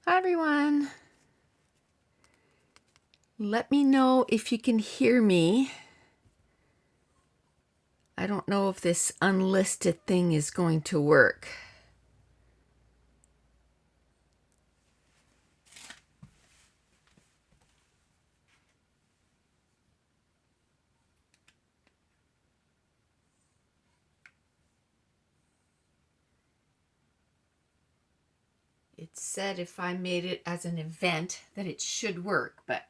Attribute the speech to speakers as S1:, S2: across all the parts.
S1: Hi everyone. Let me know if you can hear me. I don't know if this unlisted thing is going to work. It said if I made it as an event that it should work, but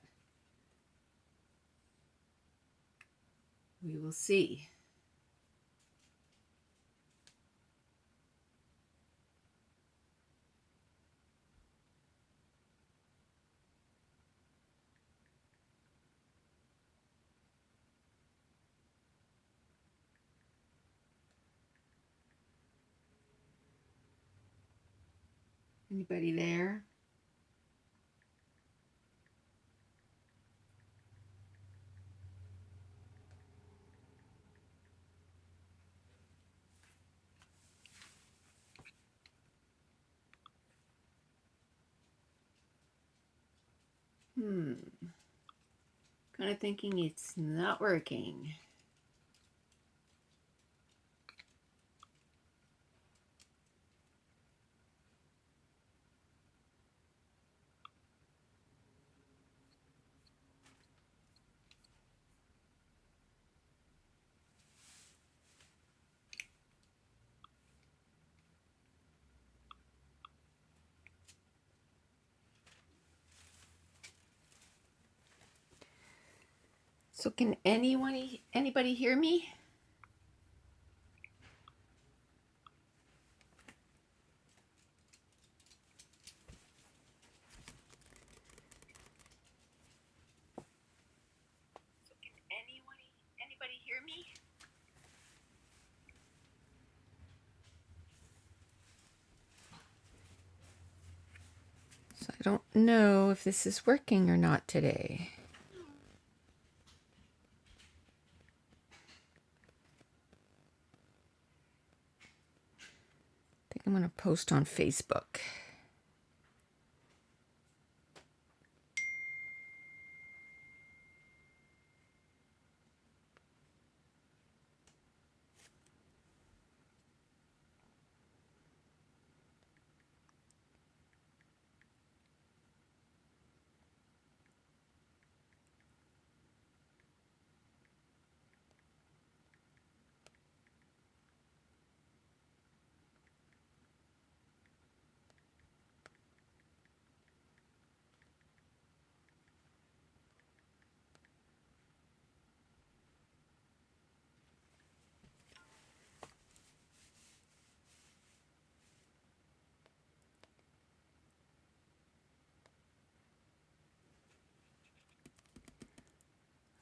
S1: we will see. Anybody there? Kind of thinking it's not working. So can anybody hear me? Anybody hear me? So I don't know if this is working or not today. I think I'm going to post on Facebook.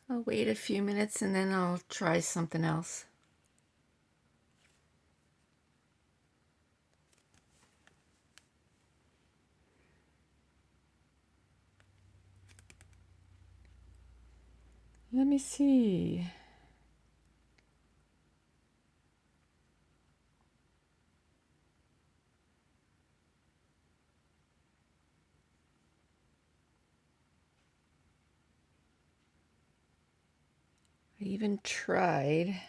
S1: I'll wait a few minutes and then I'll try something else. Let me see. I even tried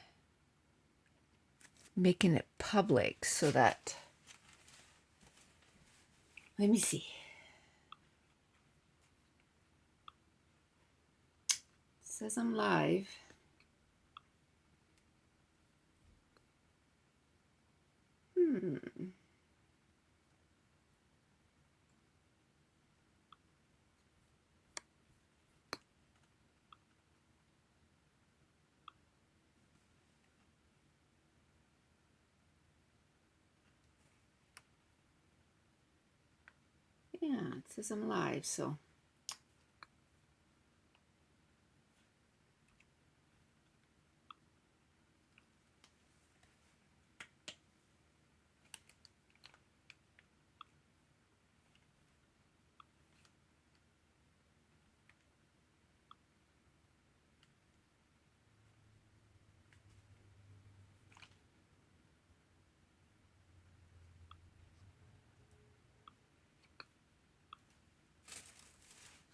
S1: making it public so that, let me see. It says I'm live. Yeah, it says I'm live, so.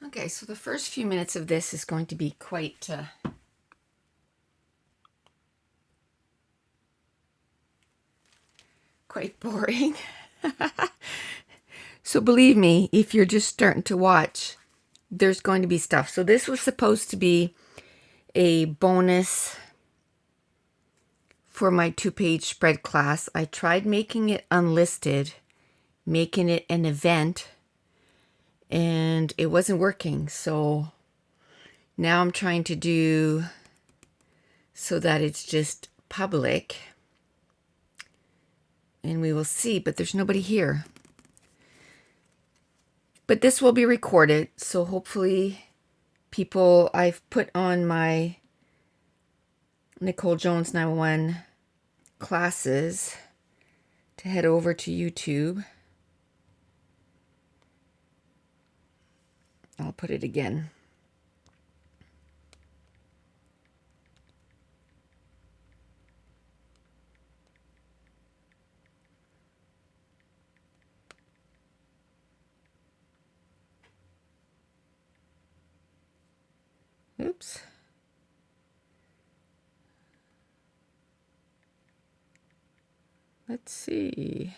S1: Okay, so the first few minutes of this is going to be quite boring. So believe me, if you're just starting to watch, there's going to be stuff. So this was supposed to be a bonus for my 2-page spread class. I tried making it unlisted, making it an event, and it wasn't working. So now I'm trying to do so that it's just public, and we will see, but there's nobody here. But this will be recorded, so hopefully people, I've put on my Nicole Jones 911 classes to head over to YouTube. I'll put it again. Oops. Let's see.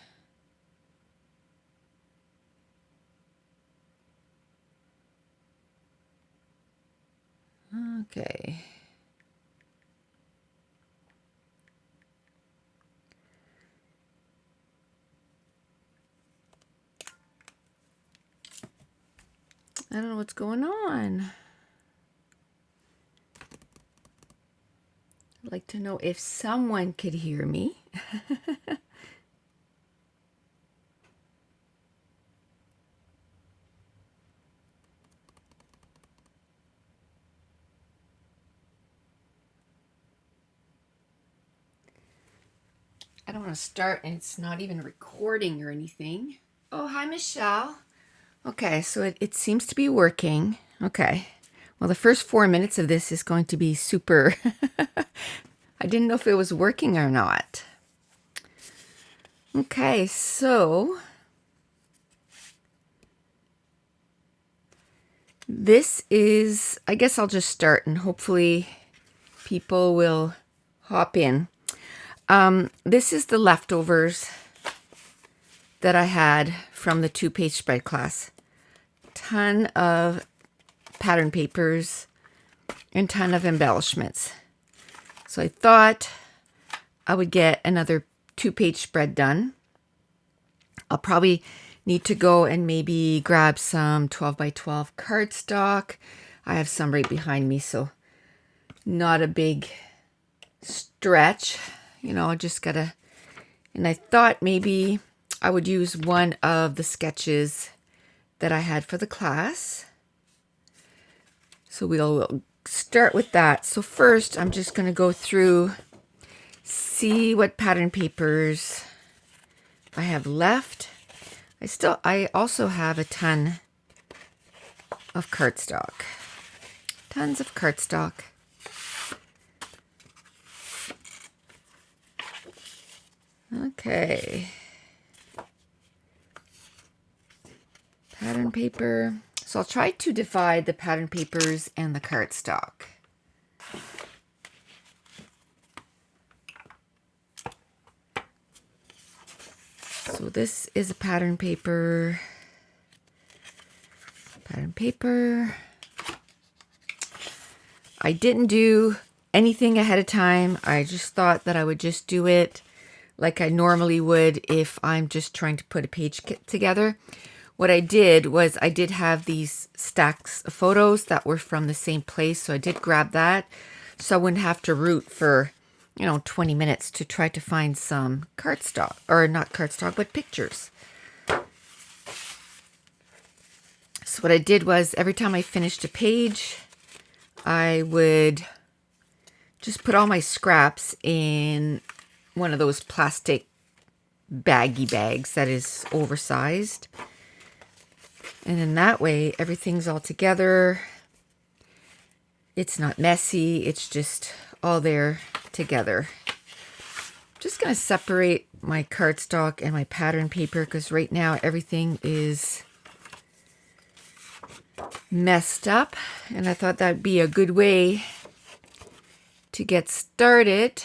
S1: Okay. I don't know what's going on. I'd like to know if someone could hear me. I don't want to start and it's not even recording or anything. Oh, hi, Michelle. Okay, so it seems to be working. Okay. Well, the first 4 minutes of this is going to be super. I didn't know if it was working or not. Okay, so this is, I guess I'll just start and hopefully people will hop in. This is the leftovers that I had from the 2-page spread class. Ton of pattern papers and ton of embellishments. So I thought I would get another 2-page spread done. I'll probably need to go and maybe grab some 12 by 12 cardstock. I have some right behind me, so not a big stretch. You know, I just gotta, and I thought maybe I would use one of the sketches that I had for the class. So we'll start with that. So first, I'm just gonna go through, see what pattern papers I have left. I also have a ton of cardstock. Tons of cardstock. Okay. Pattern paper. So I'll try to divide the pattern papers and the cardstock. So this is a pattern paper. Pattern paper. I didn't do anything ahead of time. I just thought that I would just do it like I normally would if I'm just trying to put a page together. What I did was I did have these stacks of photos that were from the same place, so I did grab that so I wouldn't have to root for, 20 minutes to try to find some cardstock, or not cardstock, but pictures. So what I did was every time I finished a page, I would just put all my scraps in one of those plastic baggy bags that is oversized. And then that way, everything's all together. It's not messy. It's just all there together. Just going to separate my cardstock and my pattern paper because right now everything is messed up, and I thought that'd be a good way to get started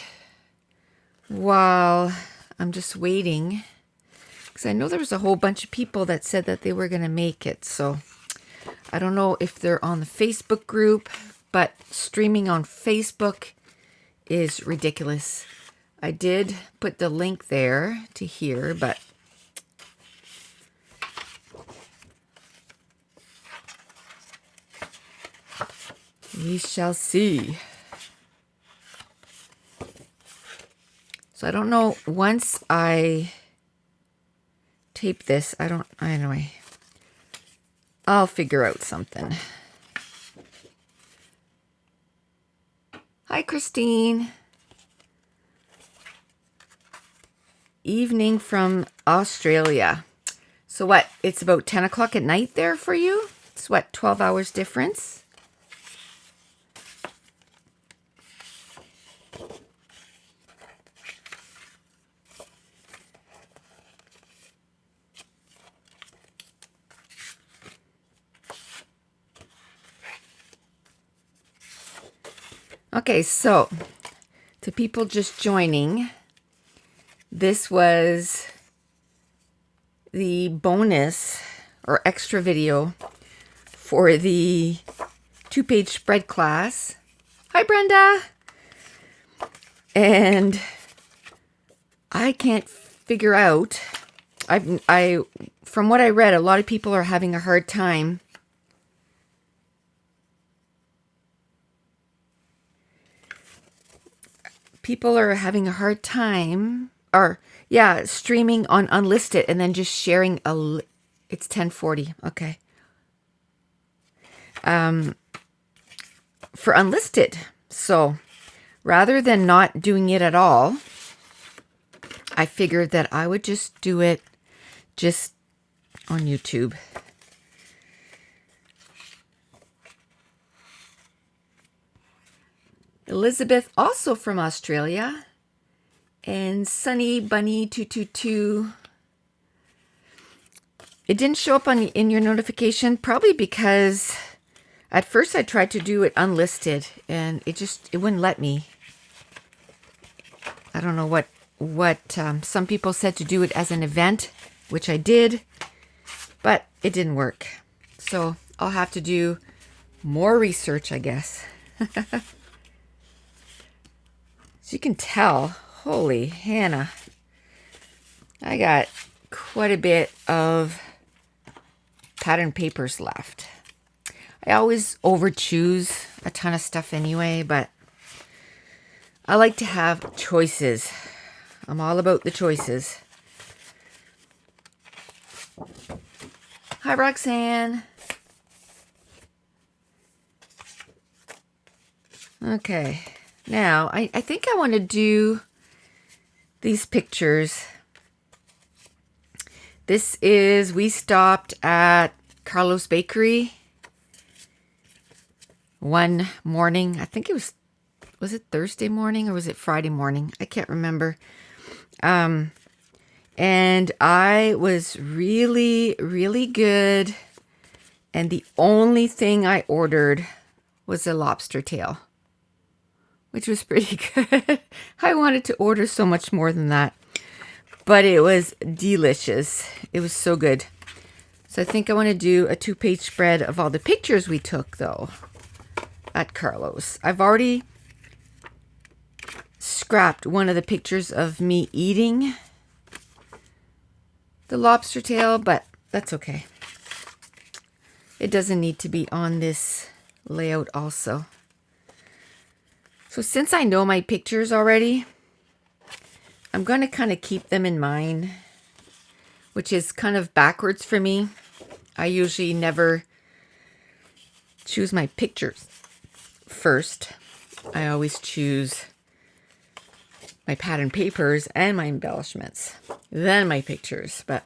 S1: while I'm just waiting, because I know there was a whole bunch of people that said that they were going to make it. So I don't know if they're on the Facebook group, but streaming on Facebook is ridiculous. I did put the link there to here, but we shall see. So I don't know, once I tape this, anyway, I'll figure out something. Hi, Christine. Evening from Australia. So what, it's about 10 o'clock at night there for you? It's what, 12 hours difference? Okay, so to people just joining, this was the bonus or extra video for the 2-page spread class. Hi, Brenda. And I can't figure out, from what I read, a lot of people are having a hard time streaming on unlisted and then just sharing it's 10:40. Okay. For unlisted. So rather than not doing it at all, I figured that I would just do it just on YouTube. Elizabeth, also from Australia, and Sunny Bunny 222. It didn't show up in your notification, probably because at first I tried to do it unlisted and it wouldn't let me. I don't know what some people said to do it as an event, which I did, but it didn't work. So I'll have to do more research, I guess. So you can tell, holy Hannah, I got quite a bit of pattern papers left. I always over choose a ton of stuff anyway, but I like to have choices. I'm all about the choices. Hi, Roxanne. Okay. Now, I think I want to do these pictures. We stopped at Carlos Bakery one morning. I think was it Thursday morning or was it Friday morning? I can't remember. And I was really, really good. And the only thing I ordered was a lobster tail, which was pretty good. I wanted to order so much more than that, but it was delicious. It was so good. So I think I want to do a 2-page spread of all the pictures we took, though, at Carlos. I've already scrapped one of the pictures of me eating the lobster tail, but that's okay. It doesn't need to be on this layout also. So since I know my pictures already, I'm going to kind of keep them in mind, which is kind of backwards for me. I usually never choose my pictures first. I always choose my pattern papers and my embellishments, then my pictures. But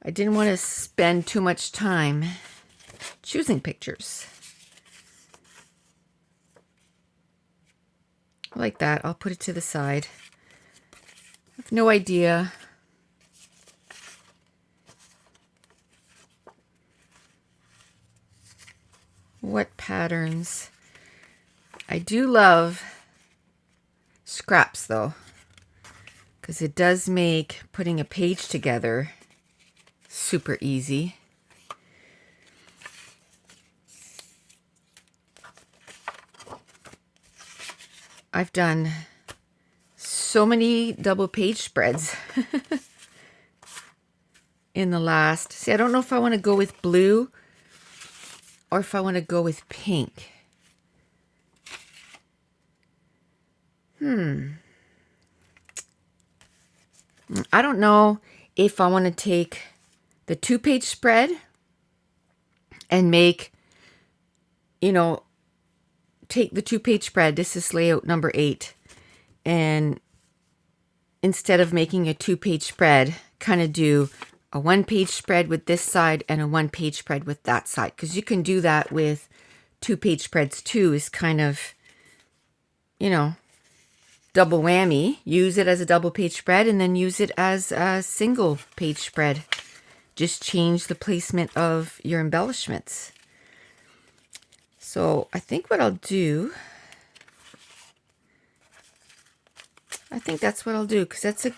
S1: I didn't want to spend too much time choosing pictures. Like that. I'll put it to the side. I have no idea What patterns? I do love scraps though, because it does make putting a page together super easy. I've done so many double page spreads in the last. See, I don't know if I want to go with blue or if I want to go with pink. I don't know if I want to take the 2-page spread and make, take the 2-page spread. This is layout number 8. And instead of making a 2-page spread, kind of do a 1-page spread with this side and a 1-page spread with that side. Because you can do that with 2-page spreads too, is kind of, double whammy. Use it as a double page spread and then use it as a single page spread. Just change the placement of your embellishments. So I think what I'll do, that's what I'll do, because that's a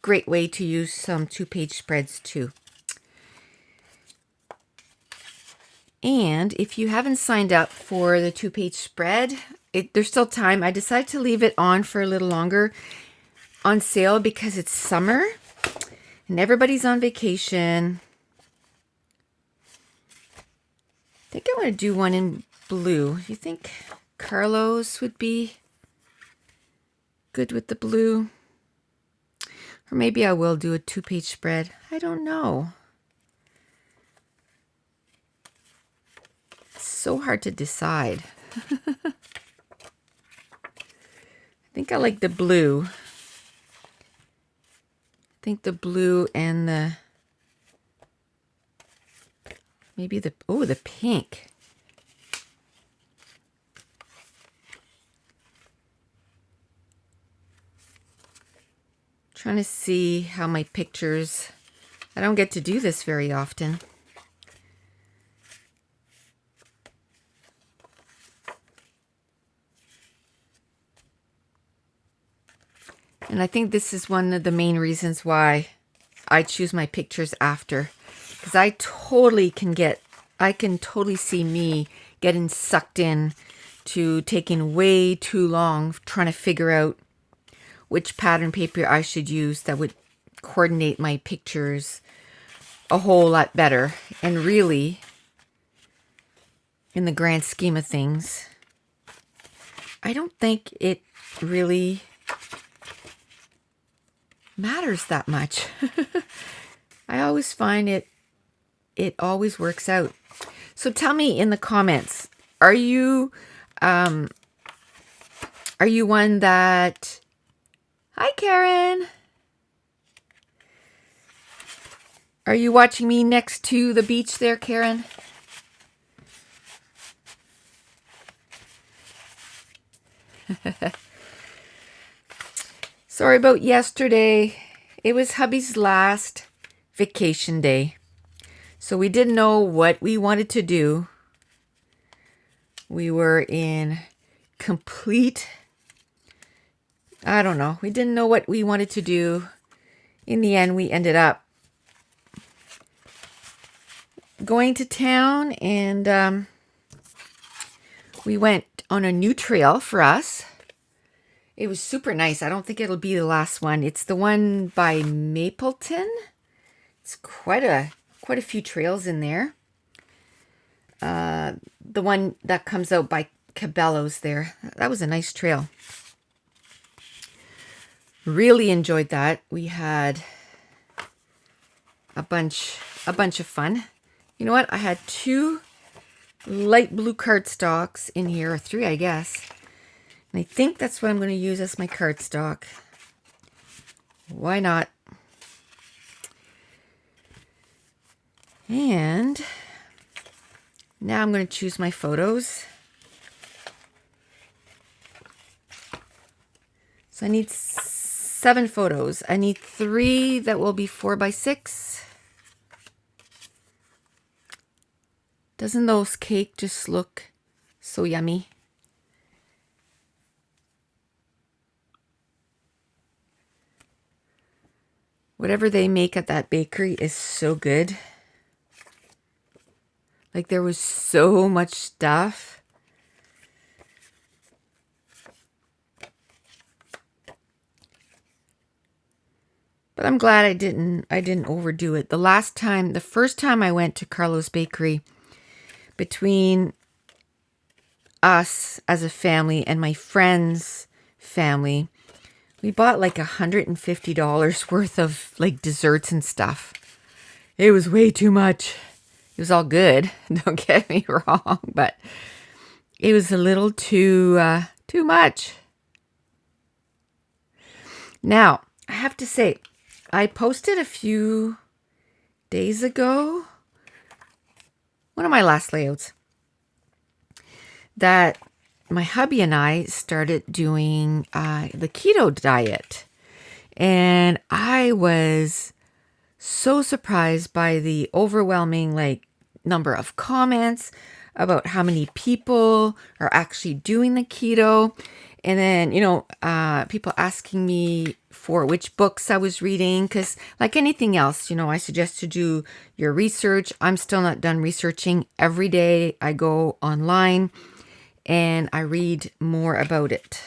S1: great way to use some 2-page spreads too. And if you haven't signed up for the 2-page spread, there's still time. I decided to leave it on for a little longer on sale because it's summer and everybody's on vacation. I think I want to do one in blue. You think Carlos would be good with the blue? Or maybe I will do a 2-page spread. I don't know. It's so hard to decide. I think I like the blue. I think the blue and the, maybe the, the pink. Trying to see how my pictures, I don't get to do this very often. And I think this is one of the main reasons why I choose my pictures after. Because I can totally see me getting sucked in to taking way too long trying to figure out which pattern paper I should use that would coordinate my pictures a whole lot better. And really, in the grand scheme of things, I don't think it really matters that much. I always find it always works out. So tell me in the comments, are you one that, hi Karen, are you watching me next to the beach there, Karen? Sorry about yesterday. It was hubby's last vacation day. So we didn't know what we wanted to do. We were in complete, I don't know. We didn't know what we wanted to do. In the end, we ended up going to town and we went on a new trail for us. It was super nice. I don't think it'll be the last one. It's the one by Mapleton. It's quite a few trails in there. The one that comes out by Cabela's there. That was a nice trail. Really enjoyed that. We had a bunch of fun. You know what? I had 2 light blue cardstocks in here, or 3, I guess. And I think that's what I'm going to use as my cardstock. Why not? And now I'm going to choose my photos. So I need 7 photos. I need 3 that will be 4x6. Doesn't those cake just look so yummy? Whatever they make at that bakery is so good. Like, there was so much stuff. But I'm glad I didn't overdo it. The first time I went to Carlo's Bakery, between us as a family and my friend's family, we bought like $150 worth of like desserts and stuff. It was way too much. It was all good, don't get me wrong, but it was a little too much. Now, I have to say, I posted a few days ago, one of my last layouts, that my hubby and I started doing the keto diet. And I was so surprised by the overwhelming number of comments about how many people are actually doing the keto. And then, people asking me for which books I was reading, because like anything else, I suggest to do your research. I'm still not done researching. Every day I go online and I read more about it.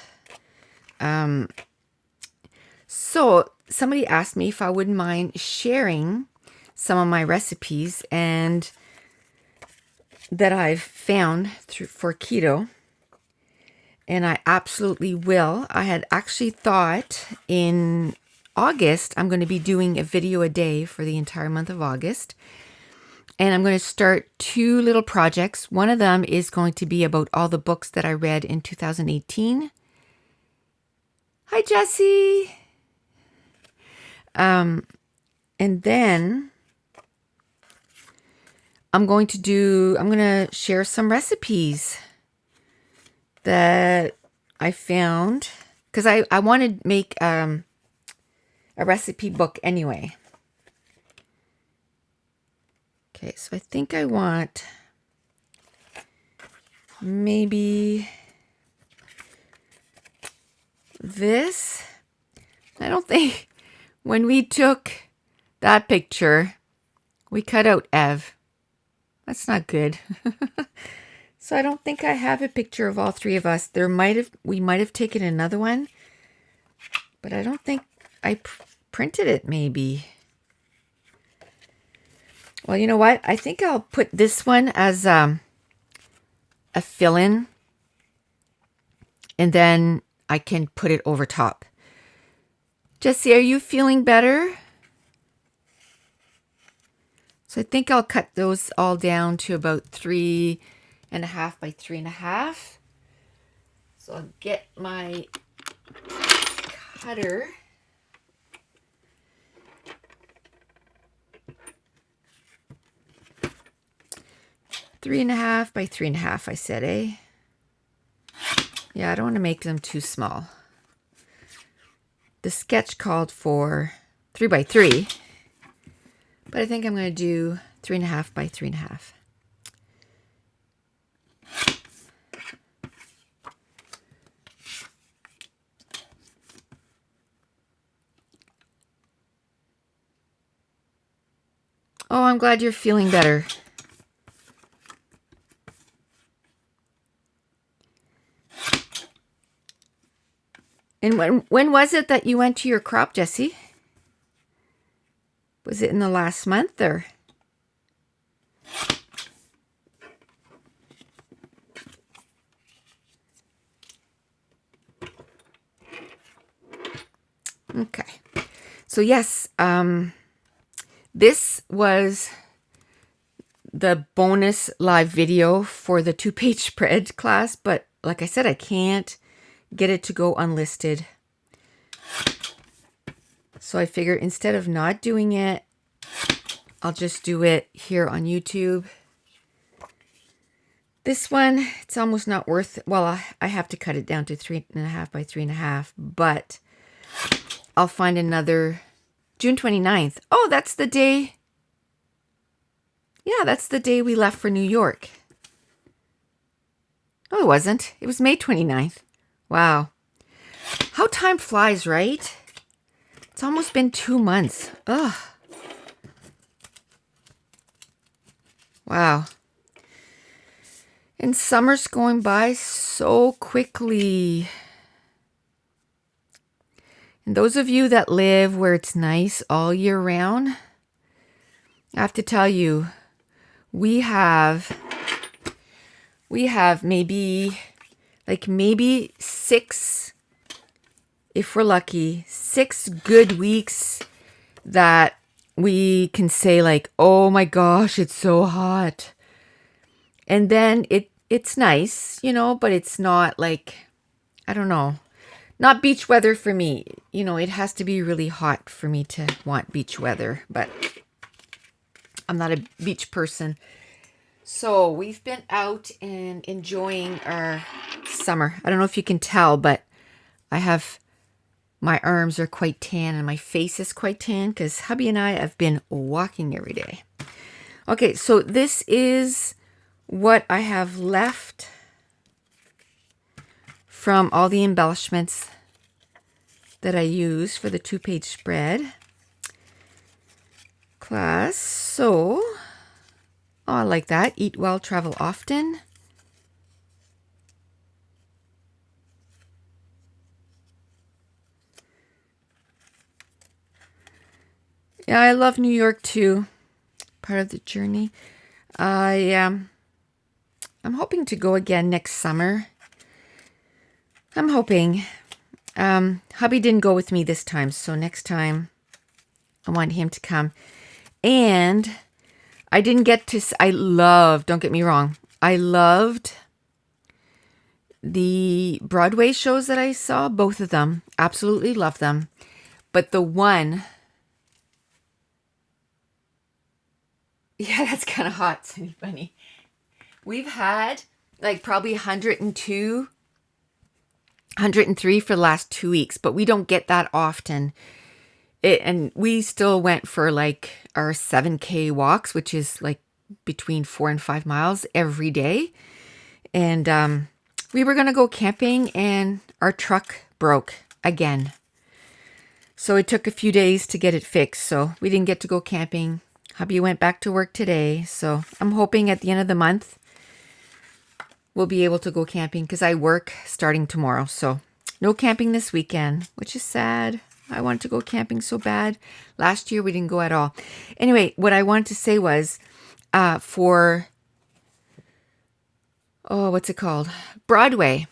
S1: So somebody asked me if I wouldn't mind sharing some of my recipes and that I've found for keto. And I absolutely will. I had actually thought in August, I'm going to be doing a video a day for the entire month of August. And I'm going to start 2 little projects. One of them is going to be about all the books that I read in 2018. Hi, Jessie. And then I'm going to share some recipes that I found, because I want to make a recipe book anyway. Okay, so I think I want maybe this. I don't think when we took that picture, we cut out Ev. That's not good. So I don't think I have a picture of all 3 of us. We might have taken another one, but I don't think I printed it maybe. Well, you know what? I think I'll put this one as a fill-in, and then I can put it over top. Jessie, are you feeling better? So I think I'll cut those all down to about 3.5 by 3.5. So I'll get my cutter. Three and a half by 3.5, I said, eh? Yeah, I don't want to make them too small. The sketch called for 3 by 3, but I think I'm going to do 3.5 by 3.5. Oh, I'm glad you're feeling better. And when was it that you went to your crop, Jessie? Was it in the last month or? Okay. So yes, this was the bonus live video for the 2-page spread class, but like I said, I can't get it to go unlisted. So I figured instead of not doing it, I'll just do it here on YouTube. This one, it's almost not worth it. Well, I have to cut it down to 3.5 by 3.5, but I'll find another June 29th. Oh, that's the day. Yeah, that's the day we left for New York. No, it wasn't. It was May 29th. Wow. How time flies, right? It's almost been 2 months. Ugh. Wow. And summer's going by so quickly. And those of you that live where it's nice all year round, I have to tell you, we have maybe 6, if we're lucky, 6 good weeks that we can say like, oh my gosh, it's so hot. And then it's nice, but it's not like, I don't know, not beach weather for me. It has to be really hot for me to want beach weather, but I'm not a beach person. So we've been out and enjoying our summer. I don't know if you can tell, but my arms are quite tan and my face is quite tan because hubby and I have been walking every day. Okay, so this is what I have left from all the embellishments that I use for the 2-page spread class. So, I like that. Eat well, travel often. Yeah, I love New York too. Part of the journey. I'm hoping to go again next summer. I'm hoping. Hubby didn't go with me this time, so next time I want him to come. And I didn't get to, don't get me wrong, I loved the Broadway shows that I saw, both of them. Absolutely love them. But the one, yeah, that's kind of hot, Sunny Bunny. We've had like probably 102, 103 for the last 2 weeks, but we don't get that often. And we still went for like our 7K walks, which is like between 4 and 5 miles every day. And we were going to go camping and our truck broke again. So it took a few days to get it fixed. So we didn't get to go camping. Hubby went back to work today. So I'm hoping at the end of the month, we'll be able to go camping because I work starting tomorrow. So no camping this weekend, which is sad. I wanted to go camping so bad. Last year, we didn't go at all. Anyway, what I wanted to say was what's it called? Broadway.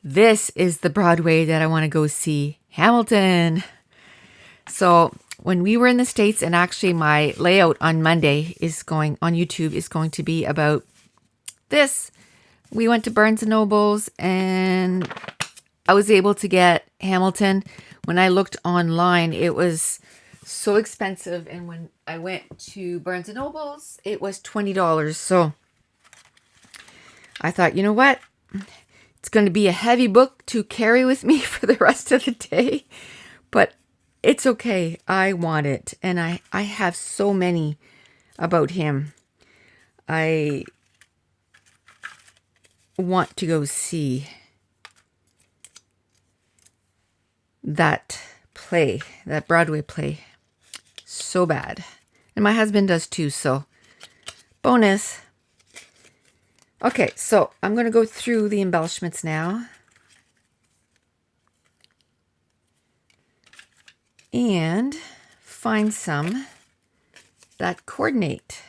S1: This is the Broadway that I want to go see. Hamilton. So when we were in the States, and actually my layout on Monday on YouTube is going to be about this. We went to Barnes & Noble's and I was able to get Hamilton. When I looked online, it was so expensive. And when I went to Barnes & Noble's, it was $20. So I thought, you know what? It's going to be a heavy book to carry with me for the rest of the day. But it's okay. I want it. And I have so many about him. I want to go see that play, that Broadway play, so bad. And my husband does too, so bonus. Okay, so I'm going to go through the embellishments now. And find some that coordinate.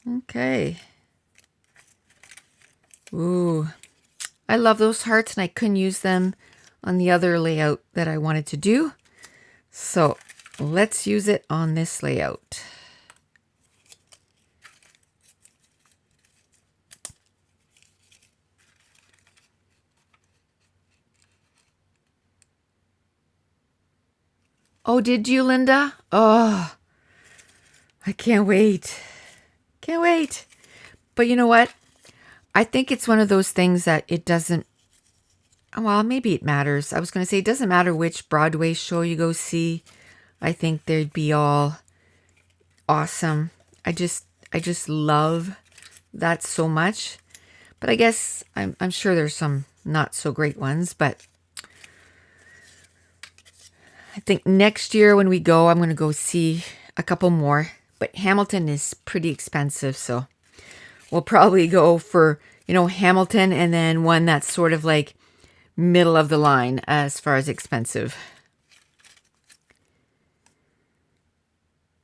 S1: Okay. Ooh, I love those hearts and I couldn't use them on the other layout that I wanted to do. So let's use it on this layout. Oh, did you, Linda? Oh, I can't wait. Can't wait. But you know what? I think it's one of those things that it doesn't well, maybe it matters. I was going to say, it doesn't matter which Broadway show you go see. I think they'd be all awesome. I just love that so much. But I guess I'm sure there's some not so great ones, but I think next year when we go, I'm going to go see a couple more. But Hamilton is pretty expensive, so we'll probably go for, Hamilton and then one that's sort of like middle of the line as far as expensive.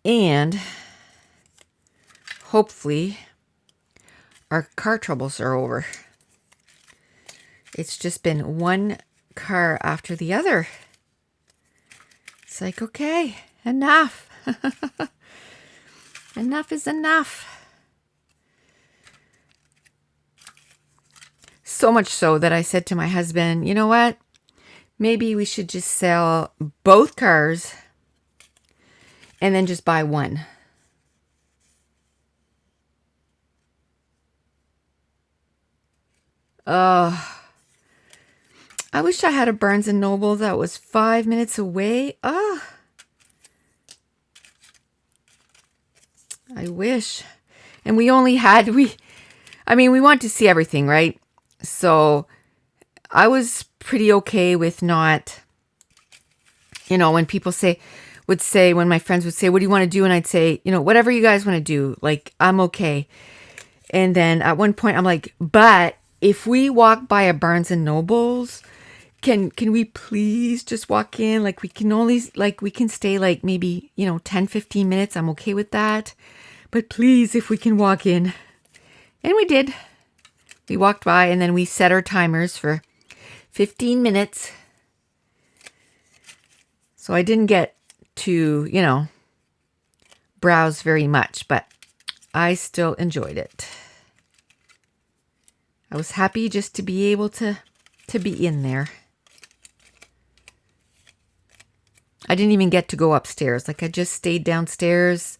S1: And hopefully our car troubles are over. It's just been one car after the other. It's like, okay, enough. Enough is enough. So much so that I said to my husband, you know what? Maybe we should just sell both cars and then just buy one. I wish I had a Barnes & Noble that was 5 minutes away. I wish. And we only had, we want to see everything, right? So I was pretty okay with not, when people when my friends would say, what do you want to do? And I'd say, whatever you guys want to do, like, I'm okay. And then at one point I'm like, but if we walk by a Barnes & Noble's, can we please just walk in? Like, we can stay like maybe, 10, 15 minutes. I'm okay with that. But please, if we can walk in. And we did. We walked by and then we set our timers for 15 minutes. So I didn't get to, browse very much, but I still enjoyed it. I was happy just to be able to be in there. I didn't even get to go upstairs. Like, I just stayed downstairs.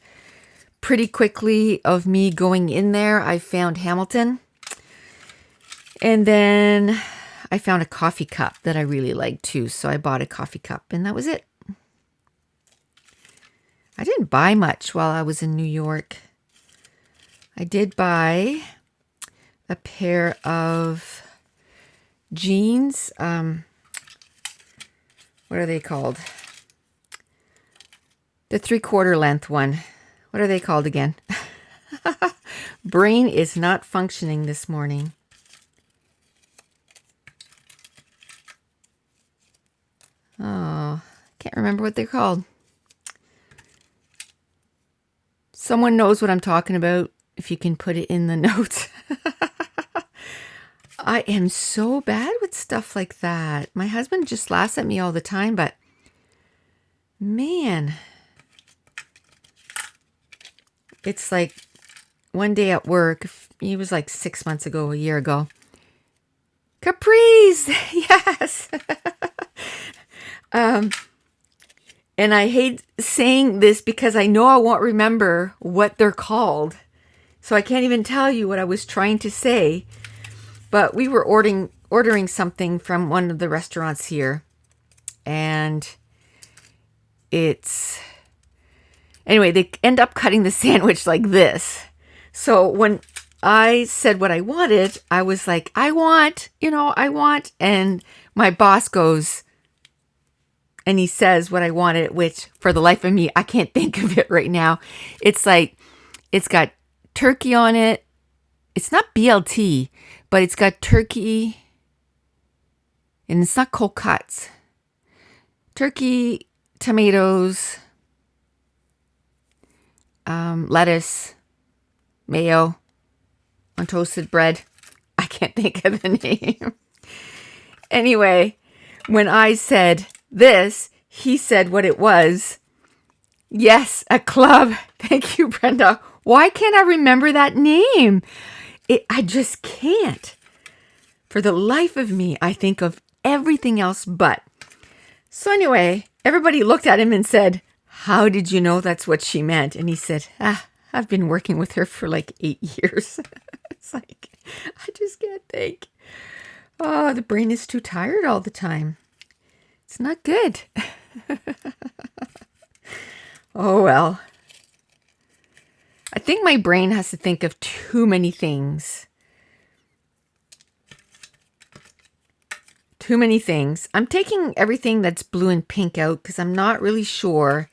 S1: Pretty quickly of me going in there, I found Hamilton. And then I found a coffee cup that I really liked too. So I bought a coffee cup and that was it. I didn't buy much while I was in New York. I did buy a pair of jeans. What are they called? The 3/4 length one. What are they called again? Brain is not functioning this morning. Oh, can't remember what they're called. Someone knows what I'm talking about. If you can put it in the notes. I am so bad with stuff like that. My husband just laughs at me all the time, but man, it's like one day at work, it was like 6 months ago, a year ago. Capris, yes. And I hate saying this because I know I won't remember what they're called. So I can't even tell you what I was trying to say. But we were ordering something from one of the restaurants here. And anyway, they end up cutting the sandwich like this. So when I said what I wanted, I was like, I want. And my boss goes, and he says what I wanted, which for the life of me, I can't think of it right now. It's like, it's got turkey on it. It's not BLT, but it's got turkey, and it's not cold cuts. Turkey, tomatoes, lettuce, mayo on toasted bread. I can't think of the name. Anyway, when I said this, he said what it was. Yes, a club. Thank you, Brenda. Why can't I remember that name? I just can't. For the life of me, I think of everything else but. So anyway, everybody looked at him and said, how did you know that's what she meant? And he said, I've been working with her for like 8 years. It's like, I just can't think. Oh, the brain is too tired all the time. It's not good. Oh, well. I think my brain has to think of too many things. Too many things. I'm taking everything that's blue and pink out because I'm not really sure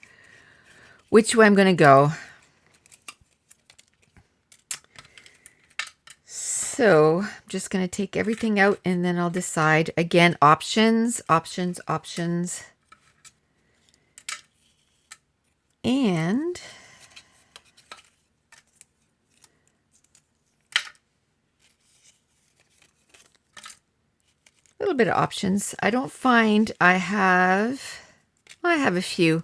S1: which way I'm going to go. So I'm just going to take everything out and then I'll decide. Again, options, options, options. And a little bit of options. I don't find I have a few,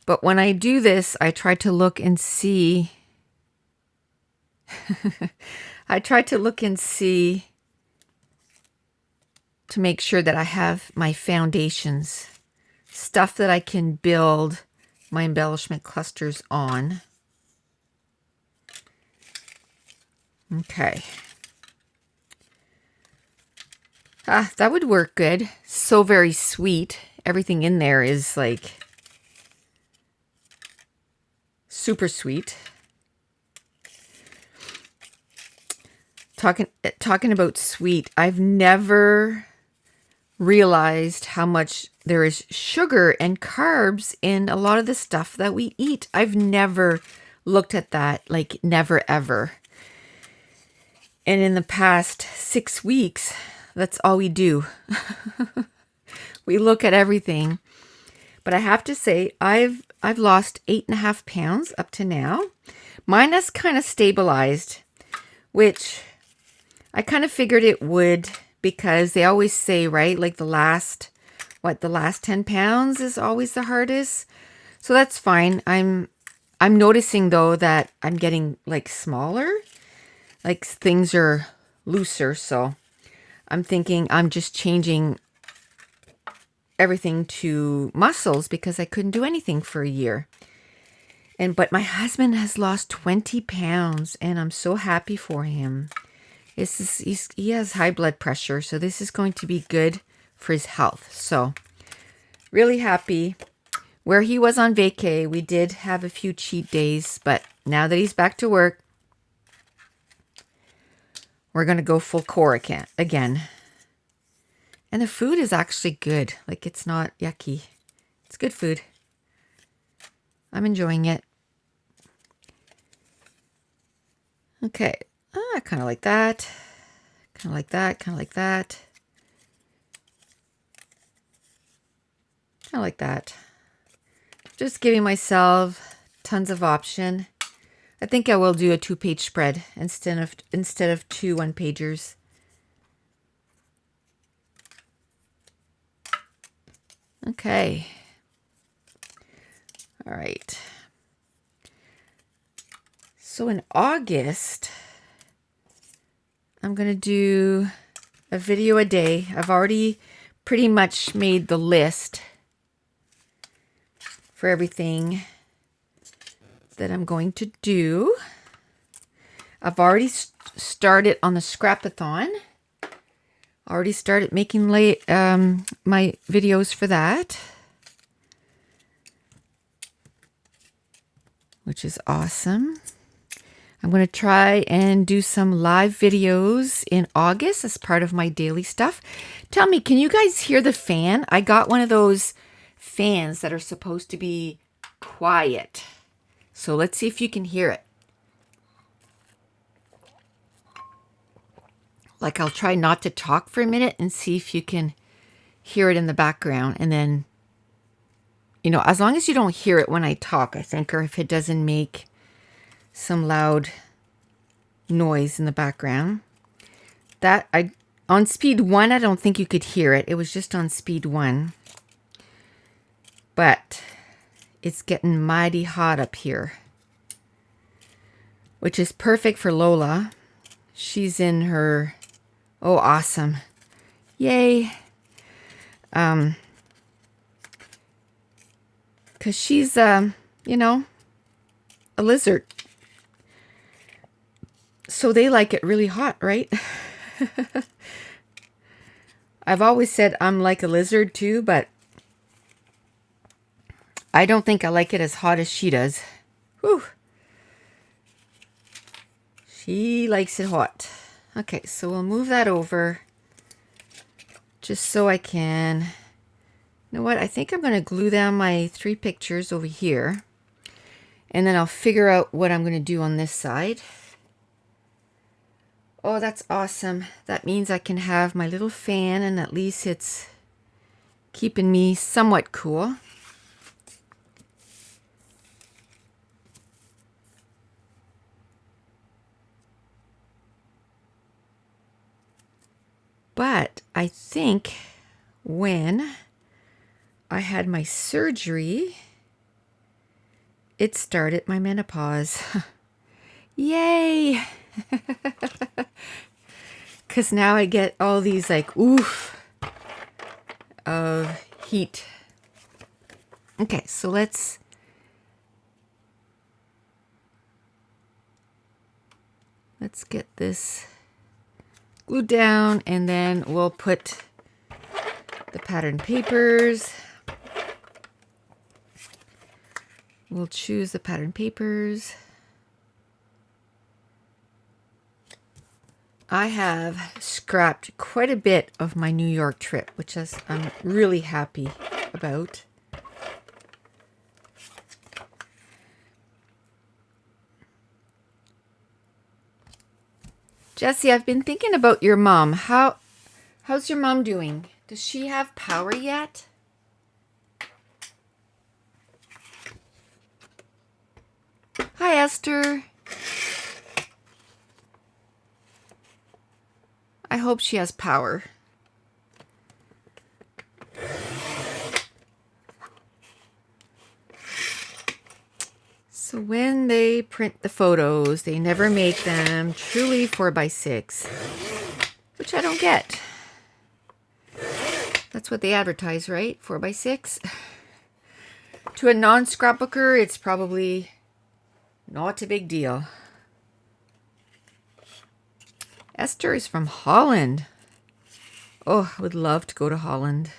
S1: but when I do this, I try to look and see. I try to look and see to make sure that I have my foundations, stuff that I can build my embellishment clusters on. Okay. That would work good. So very sweet. Everything in there is like super sweet. Talking about sweet, I've never realized how much there is sugar and carbs in a lot of the stuff that we eat. I've never looked at that, like never ever. And in the past 6 weeks, that's all we do. We look at everything. But I have to say, I've lost 8.5 pounds up to now. Mine has kind of stabilized, which I kind of figured it would, because they always say, right, like the last 10 pounds is always the hardest. So that's fine. I'm noticing though that I'm getting like smaller, like things are looser. So I'm thinking I'm just changing everything to muscles because I couldn't do anything for a year. But my husband has lost 20 pounds and I'm so happy for him. He has high blood pressure, so this is going to be good for his health. So really happy. Where he was on vacay, we did have a few cheat days, but now that he's back to work, we're going to go full core again. And the food is actually good. Like, it's not yucky. It's good food. I'm enjoying it. Okay. Kind of like that. Kind of like that. Kind of like that. Kind of like that. Just giving myself tons of option. I think I will do a 2-page spread instead of 2 1-pagers. Okay. All right. So in August, I'm going to do a video a day. I've already pretty much made the list for everything that I'm going to do. I've already started on the Scrapathon. Already started making my videos for that, which is awesome. I'm going to try and do some live videos in August as part of my daily stuff. Tell me, can you guys hear the fan? I got one of those fans that are supposed to be quiet. So let's see if you can hear it. Like, I'll try not to talk for a minute and see if you can hear it in the background. And then, you know, as long as you don't hear it when I talk, I think, or if it doesn't make some loud noise in the background. On speed 1, I don't think you could hear it. It was just on speed 1. But it's getting mighty hot up here, which is perfect for Lola. She's in her, oh, awesome. Yay. Because she's, you know, a lizard. So they like it really hot, right? I've always said I'm like a lizard too, but I don't think I like it as hot as she does. Whew. She likes it hot. Okay, so we'll move that over just so I can... You know what? I think I'm going to glue down my 3 pictures over here. And then I'll figure out what I'm going to do on this side. Oh, that's awesome. That means I can have my little fan and at least it's keeping me somewhat cool. But I think when I had my surgery, it started my menopause. Yay! Because now I get all these like oof of heat. Okay, so let's get this glued down and then we'll put the pattern papers. We'll choose the pattern papers. I have scrapped quite a bit of my New York trip, which I'm really happy about. Jessie, I've been thinking about your mom. How's your mom doing? Does she have power yet? Hi, Esther. I hope she has power. So when they print the photos, they never make them truly 4x6, which I don't get. That's what they advertise, right? 4x6. To a non-scrapbooker, it's probably not a big deal. Esther is from Holland. Oh, I would love to go to Holland.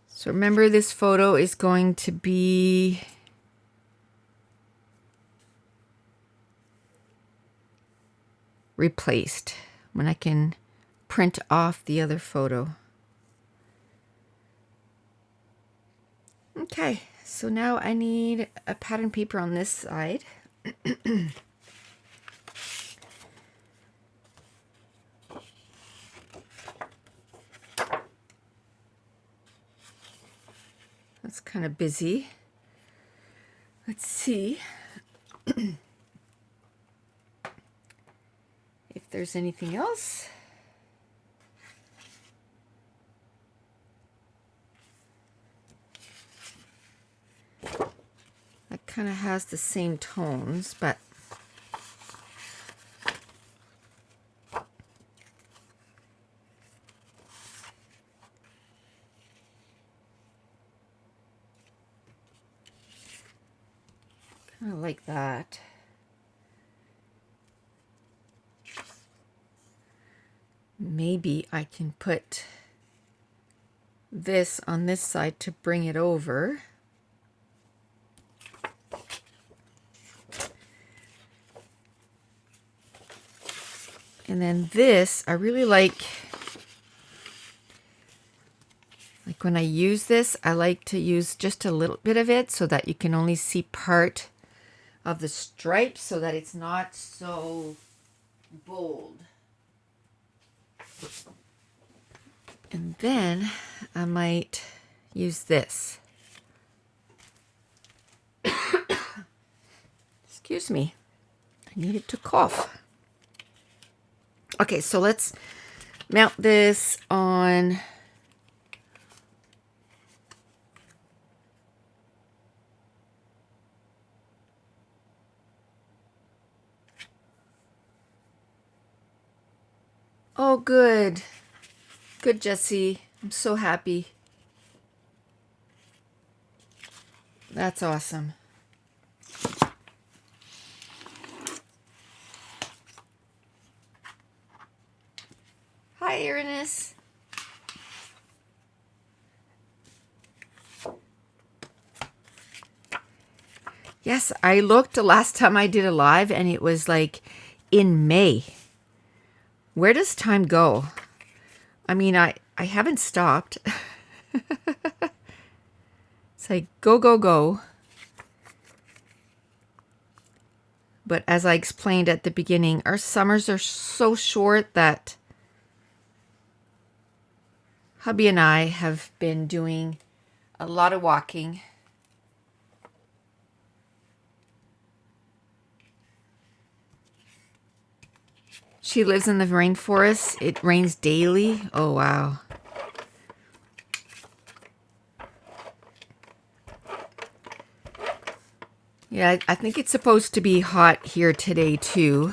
S1: So remember, this photo is going to be replaced when I can print off the other photo. Okay, so now I need a pattern paper on this side. That's kind of busy. Let's see if there's anything else. That kind of has the same tones, but kind of like that. Maybe I can put this on this side to bring it over. And then this, I really like when I use this, I like to use just a little bit of it so that you can only see part of the stripe so that it's not so bold. And then I might use this. Excuse me, I needed to cough. Okay, so let's mount this on oh, good. Good, Jessie. I'm so happy. That's awesome. Hi, Ernest. Yes, I looked the last time I did a live and it was like in May. Where does time go? I mean, I haven't stopped. It's like go, go, go. But as I explained at the beginning, our summers are so short that hubby and I have been doing a lot of walking. She lives in the rainforest. It rains daily. Oh, wow. Yeah, I think it's supposed to be hot here today, too.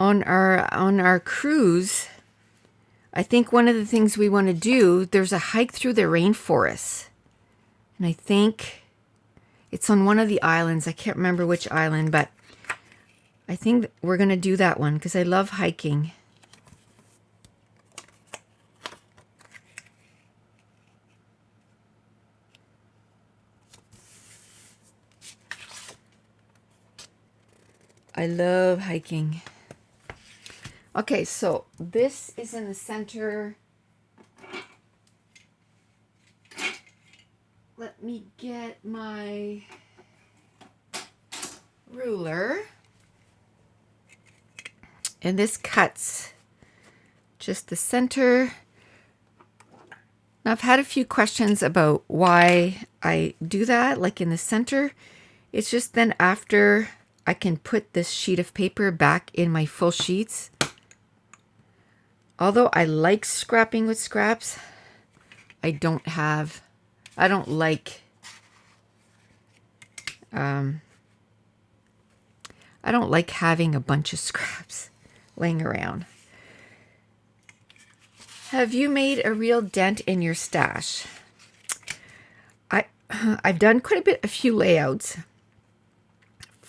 S1: On our cruise, I think one of the things we want to do, there's a hike through the rainforest. And I think it's on one of the islands. I can't remember which island, but I think we're going to do that one because I love hiking. I love hiking. Okay, so this is in the center. Let me get my ruler. And this cuts just the center. Now, I've had a few questions about why I do that, like in the center. It's just then after I can put this sheet of paper back in my full sheets. Although I like scrapping with scraps, I don't like having a bunch of scraps laying around. Have you made a real dent in your stash? I've done quite a few layouts.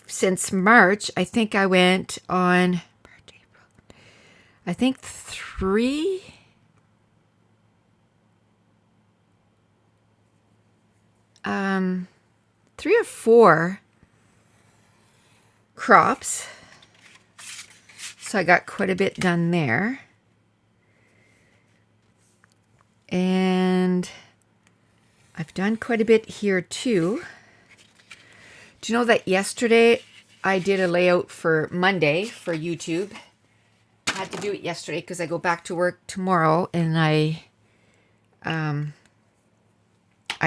S1: Since March, I think I went on, I think 3 or 4 crops. So I got quite a bit done there. And I've done quite a bit here too. Do you know that yesterday I did a layout for Monday for YouTube? I had to do it yesterday because I go back to work tomorrow and I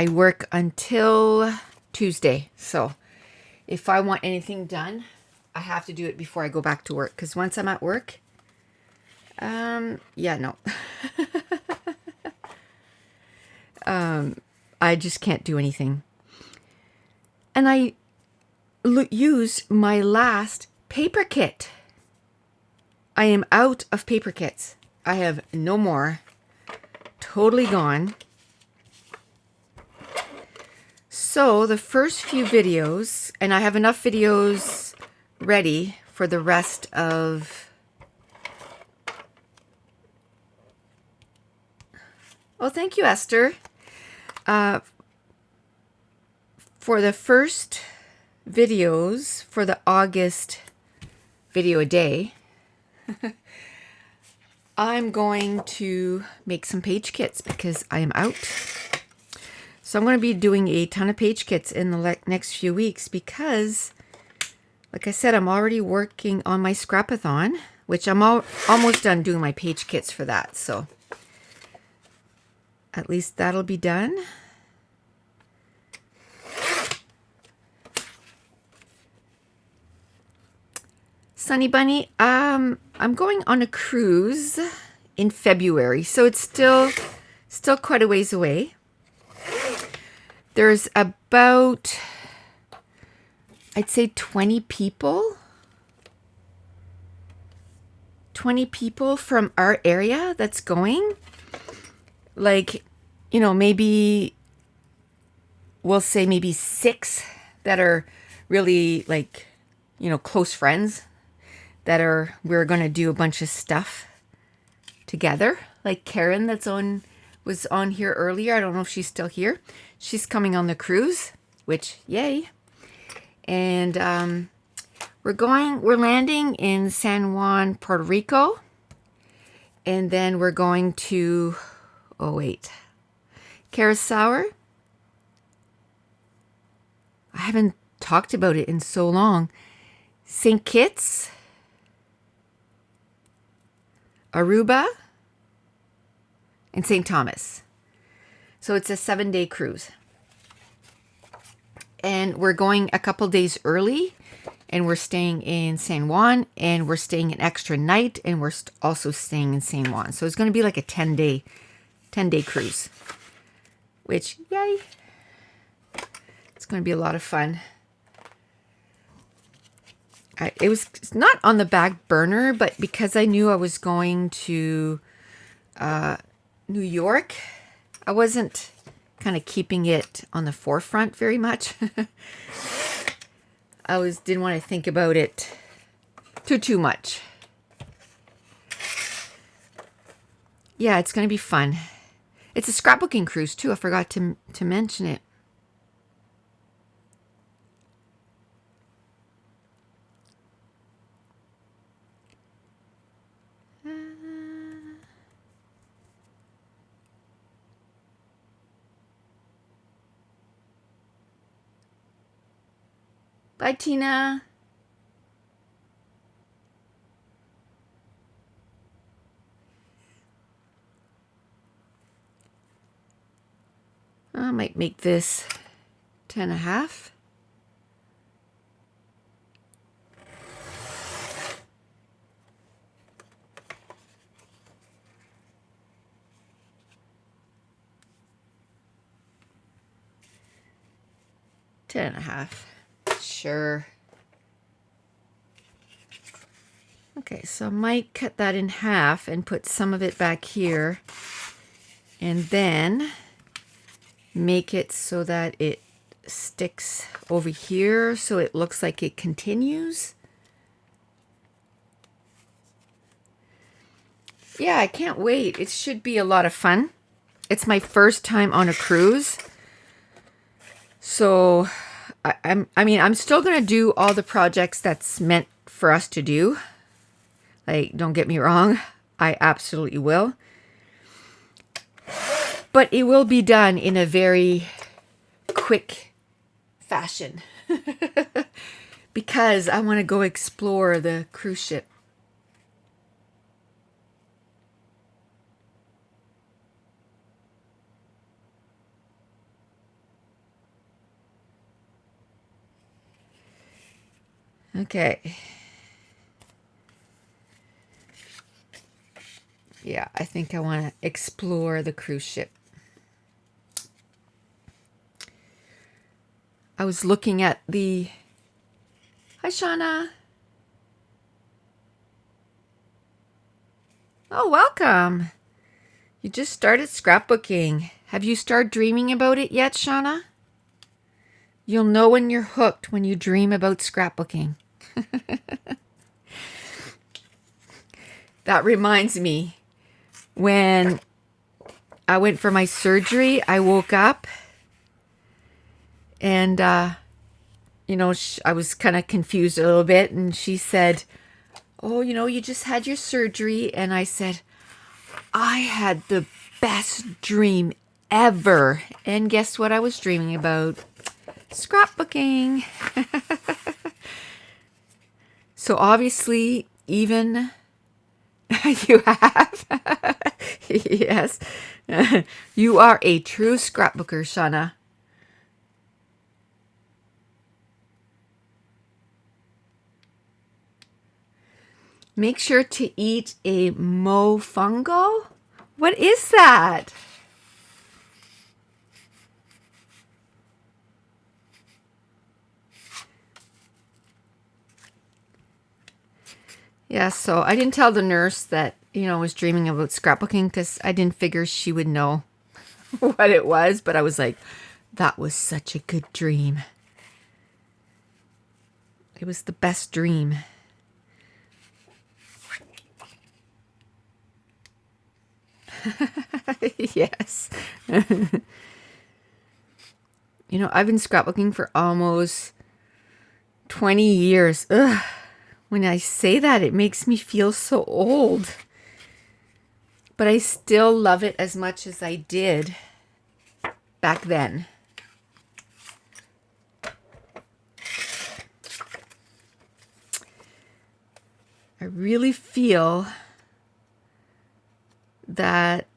S1: work until Tuesday. So if I want anything done, I have to do it before I go back to work because once I'm at work, yeah, no. I just can't do anything. And I use my last paper kit. I am out of paper kits. I have no more. Totally gone. So the first few videos, and I have enough videos ready for the rest of... Oh, thank you, Esther. For the first videos for the August video a day, I'm going to make some page kits because I am out. So I'm going to be doing a ton of page kits in the next few weeks because, like I said, I'm already working on my scrapathon, which I'm almost done doing my page kits for that. So at least that'll be done. Sunny Bunny, I'm going on a cruise in February, so it's still quite a ways away. There's about, I'd say 20 people from our area that's going. Like, maybe we'll say maybe 6 that are really like, close friends that we're going to do a bunch of stuff together. Like Karen was on here earlier. I don't know if she's still here. She's coming on the cruise, which yay. And we're landing in San Juan, Puerto Rico. And then we're going to, Curacao. I haven't talked about it in so long. St. Kitts, Aruba, and St. Thomas. So it's a 7-day cruise. And we're going a couple days early, and we're staying in San Juan, and we're staying an extra night, and we're also staying in San Juan. So it's going to be like a 10-day cruise, which, yay. It's going to be a lot of fun. It was not on the back burner, but because I knew I was going to New York, I wasn't kind of keeping it on the forefront very much. Didn't want to think about it too much. Yeah, it's going to be fun. It's a scrapbooking cruise too. I forgot to mention it. Bye, Tina. I might make this 10.5. Ten and a half. Sure. Okay, so I might cut that in half and put some of it back here, and then make it so that it sticks over here so it looks like it continues. Yeah, I can't wait. It should be a lot of fun. It's my first time on a cruise. So I'm still going to do all the projects that's meant for us to do. Like, don't get me wrong, I absolutely will. But it will be done in a very quick fashion because I want to go explore the cruise ship. Okay. Yeah, I think I want to explore the cruise ship. I was looking at the... Hi, Shauna. Oh, welcome. You just started scrapbooking. Have you started dreaming about it yet, Shauna? You'll know when you're hooked when you dream about scrapbooking. That reminds me, when I went for my surgery, I woke up and, I was kind of confused a little bit. And she said, oh, you just had your surgery. And I said, I had the best dream ever. And guess what I was dreaming about? Scrapbooking. So obviously, even you have. Yes. You are a true scrapbooker, Shauna. Make sure to eat a mofongo. What is that? Yeah, so I didn't tell the nurse that, I was dreaming about scrapbooking because I didn't figure she would know. what it was, but I was like, that was such a good dream. It was the best dream. Yes. You know, I've been scrapbooking for almost 20 years. Ugh. When I say that, it makes me feel so old. But I still love it as much as I did back then. I really feel that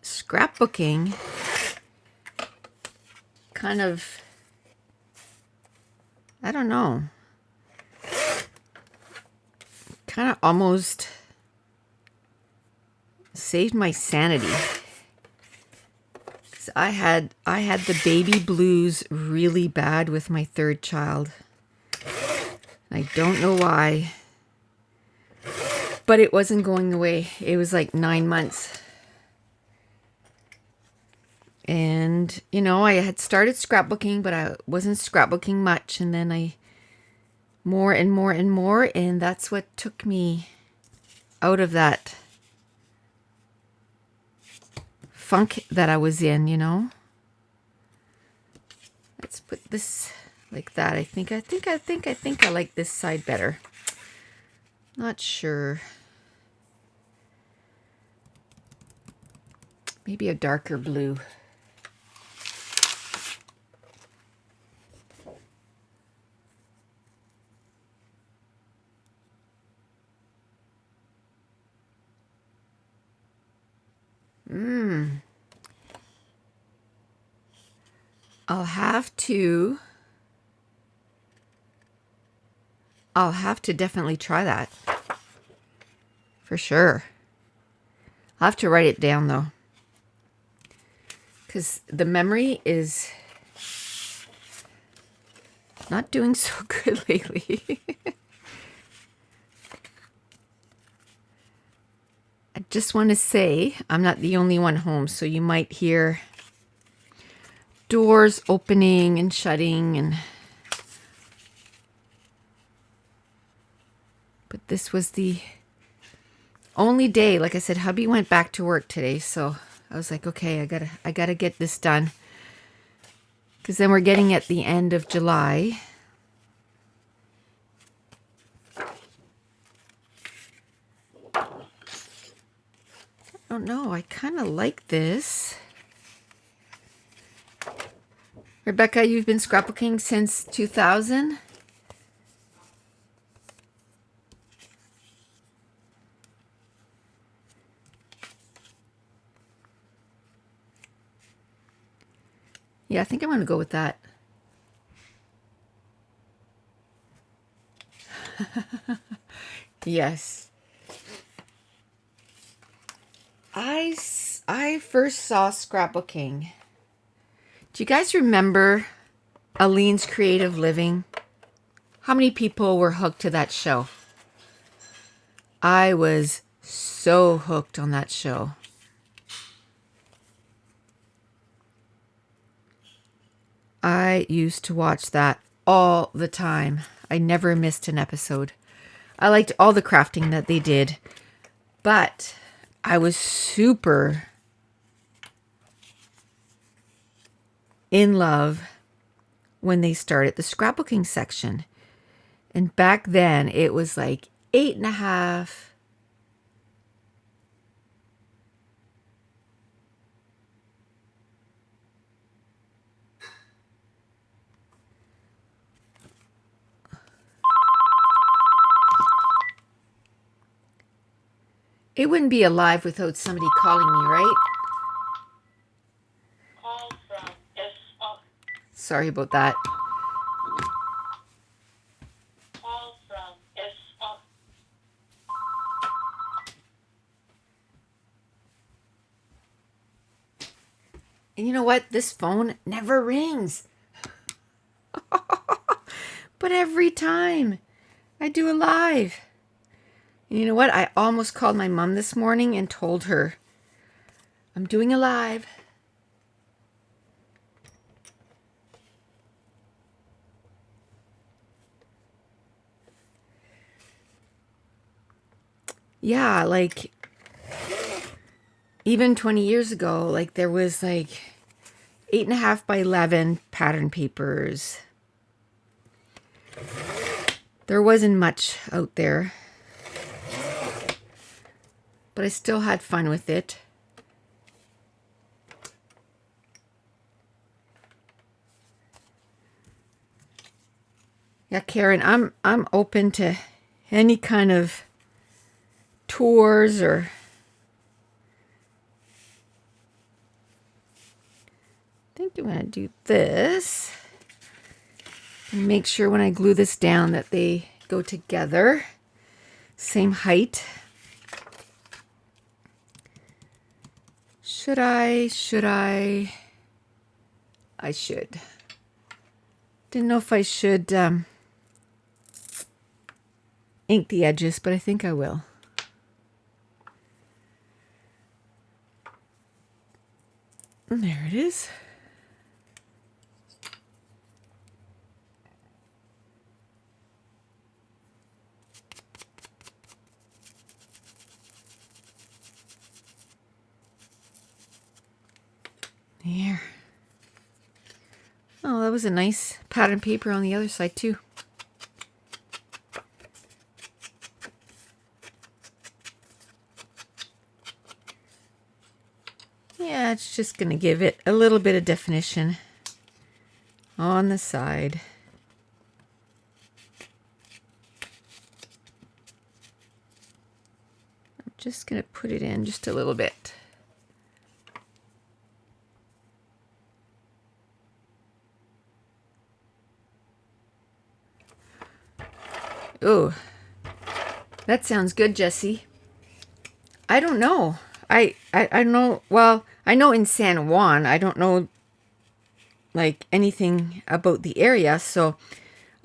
S1: scrapbooking kind of, I don't know, kind of almost saved my sanity. 'Cause I had the baby blues really bad with my third child. I don't know why, but it wasn't going away. It was like 9 months. And, you know, I had started scrapbooking, but I wasn't scrapbooking much. And then I more and more and more. And that's what took me out of that funk that I was in, you know. Let's put this like that. I think I like this side better. Not sure. Maybe a darker blue. I'll have to definitely try that. For sure. I'll have to write it down though. Because the memory is not doing so good lately. I just want to say I'm not the only one home, so you might hear doors opening and shutting, but this was the only day. Like I said, hubby went back to work today, so I was like, okay, I gotta get this done, because then we're getting at the end of July. I don't know, I kind of like this. Rebecca, you've been scrapbooking since 2000? Yeah, I think I'm going to go with that. Yes. I first saw scrapbooking. Do you guys remember Aline's Creative Living? How many people were hooked to that show? I was so hooked on that show. I used to watch that all the time. I never missed an episode. I liked all the crafting that they did, but I was super in love when they started the scrapbooking section. And back then it was like 8.5. It wouldn't be alive without somebody calling me, right?
S2: Call from SR.
S1: Sorry about that.
S2: Call from SR.
S1: And you know what? This phone never rings. But every time I do a live. And you know what? I almost called my mom this morning and told her I'm doing a live. Yeah, like even 20 years ago, like there was like 8.5 by 11 pattern papers. There wasn't much out there, but I still had fun with it. Yeah, Karen, I'm open to any kind of tours or I think I'm going to do this and make sure when I glue this down that they go together, same height. Should I? I should. Didn't know if I should ink the edges, but I think I will. And there it is. There. Oh, that was a nice pattern paper on the other side too. Yeah, it's just going to give it a little bit of definition on the side. I'm just going to put it in just a little bit. Oh, that sounds good, Jessie. I don't know. I know, well, I know in San Juan, I don't know like anything about the area, so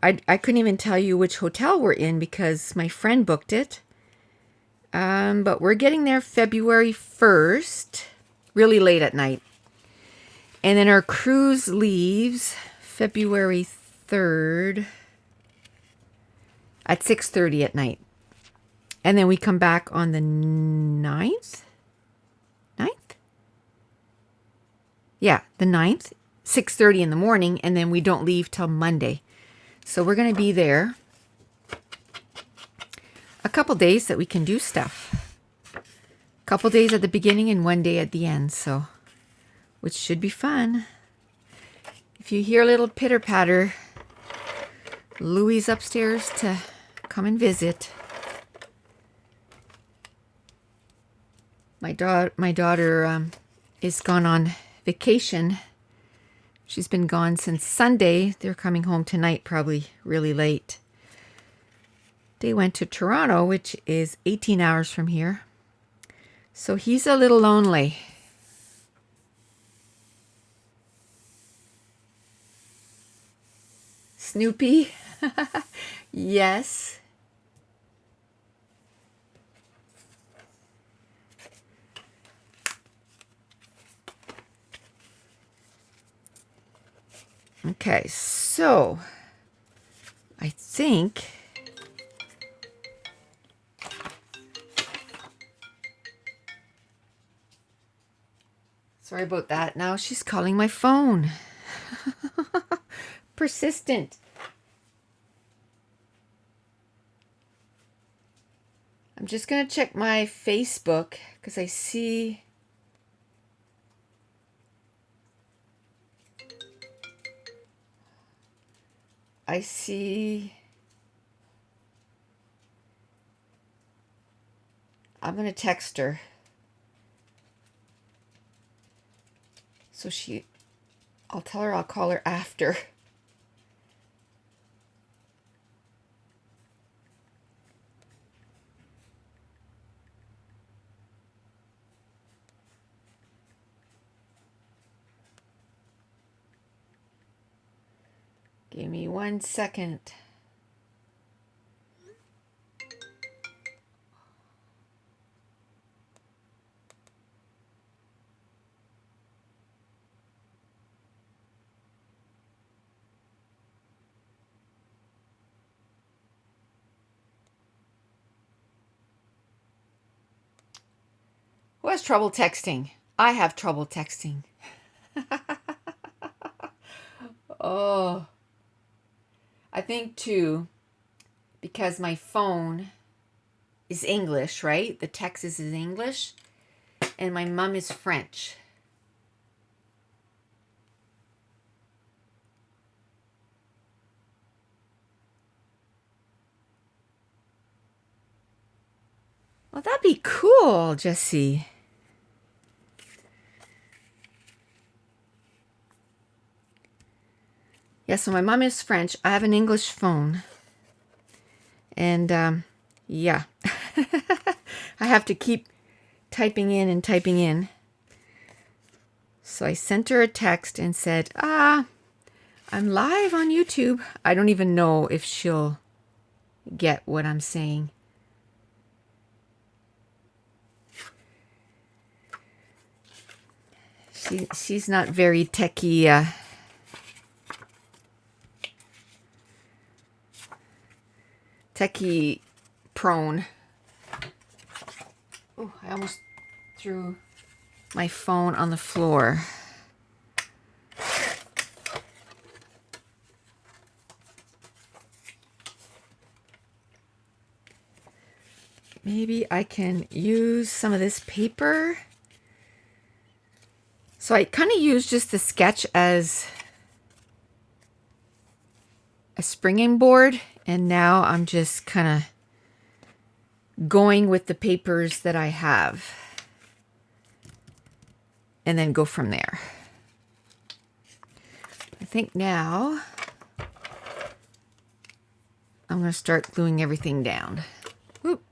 S1: I couldn't even tell you which hotel we're in because my friend booked it. But we're getting there February 1st, really late at night. And then our cruise leaves February 3rd at 6:30 at night. And then we come back on the 9th? 9th? Yeah, the 9th, 6:30 in the morning, and then we don't leave till Monday. So we're going to be there a couple days that we can do stuff. A couple days at the beginning and one day at the end, so which should be fun. If you hear a little pitter patter, Louie's upstairs to come and visit. My daughter is gone on vacation. She's been gone since Sunday. They're coming home tonight, probably really late. They went to Toronto, which is 18 hours from here. So he's a little lonely. Snoopy? Yes. Okay, so I think sorry about that. Now she's calling my phone. Persistent. I'm just going to check my Facebook because I see I'm going to text her. So I'll tell her I'll call her after. Give me 1 second. Who has trouble texting? I have trouble texting. Oh, I think too, because my phone is English, right? The text is in English, and my mom is French. Well, that'd be cool, Jesse. Yeah, so my mom is French. I have an English phone. And yeah, I have to keep typing in and typing in. So I sent her a text and said, I'm live on YouTube. I don't even know if she'll get what I'm saying. She's not very techie prone. Oh, I almost threw my phone on the floor. Maybe I can use some of this paper. So I kind of use just the sketch as a springing board, and now I'm just kind of going with the papers that I have and then go from there. I think now I'm going to start gluing everything down. Whoop.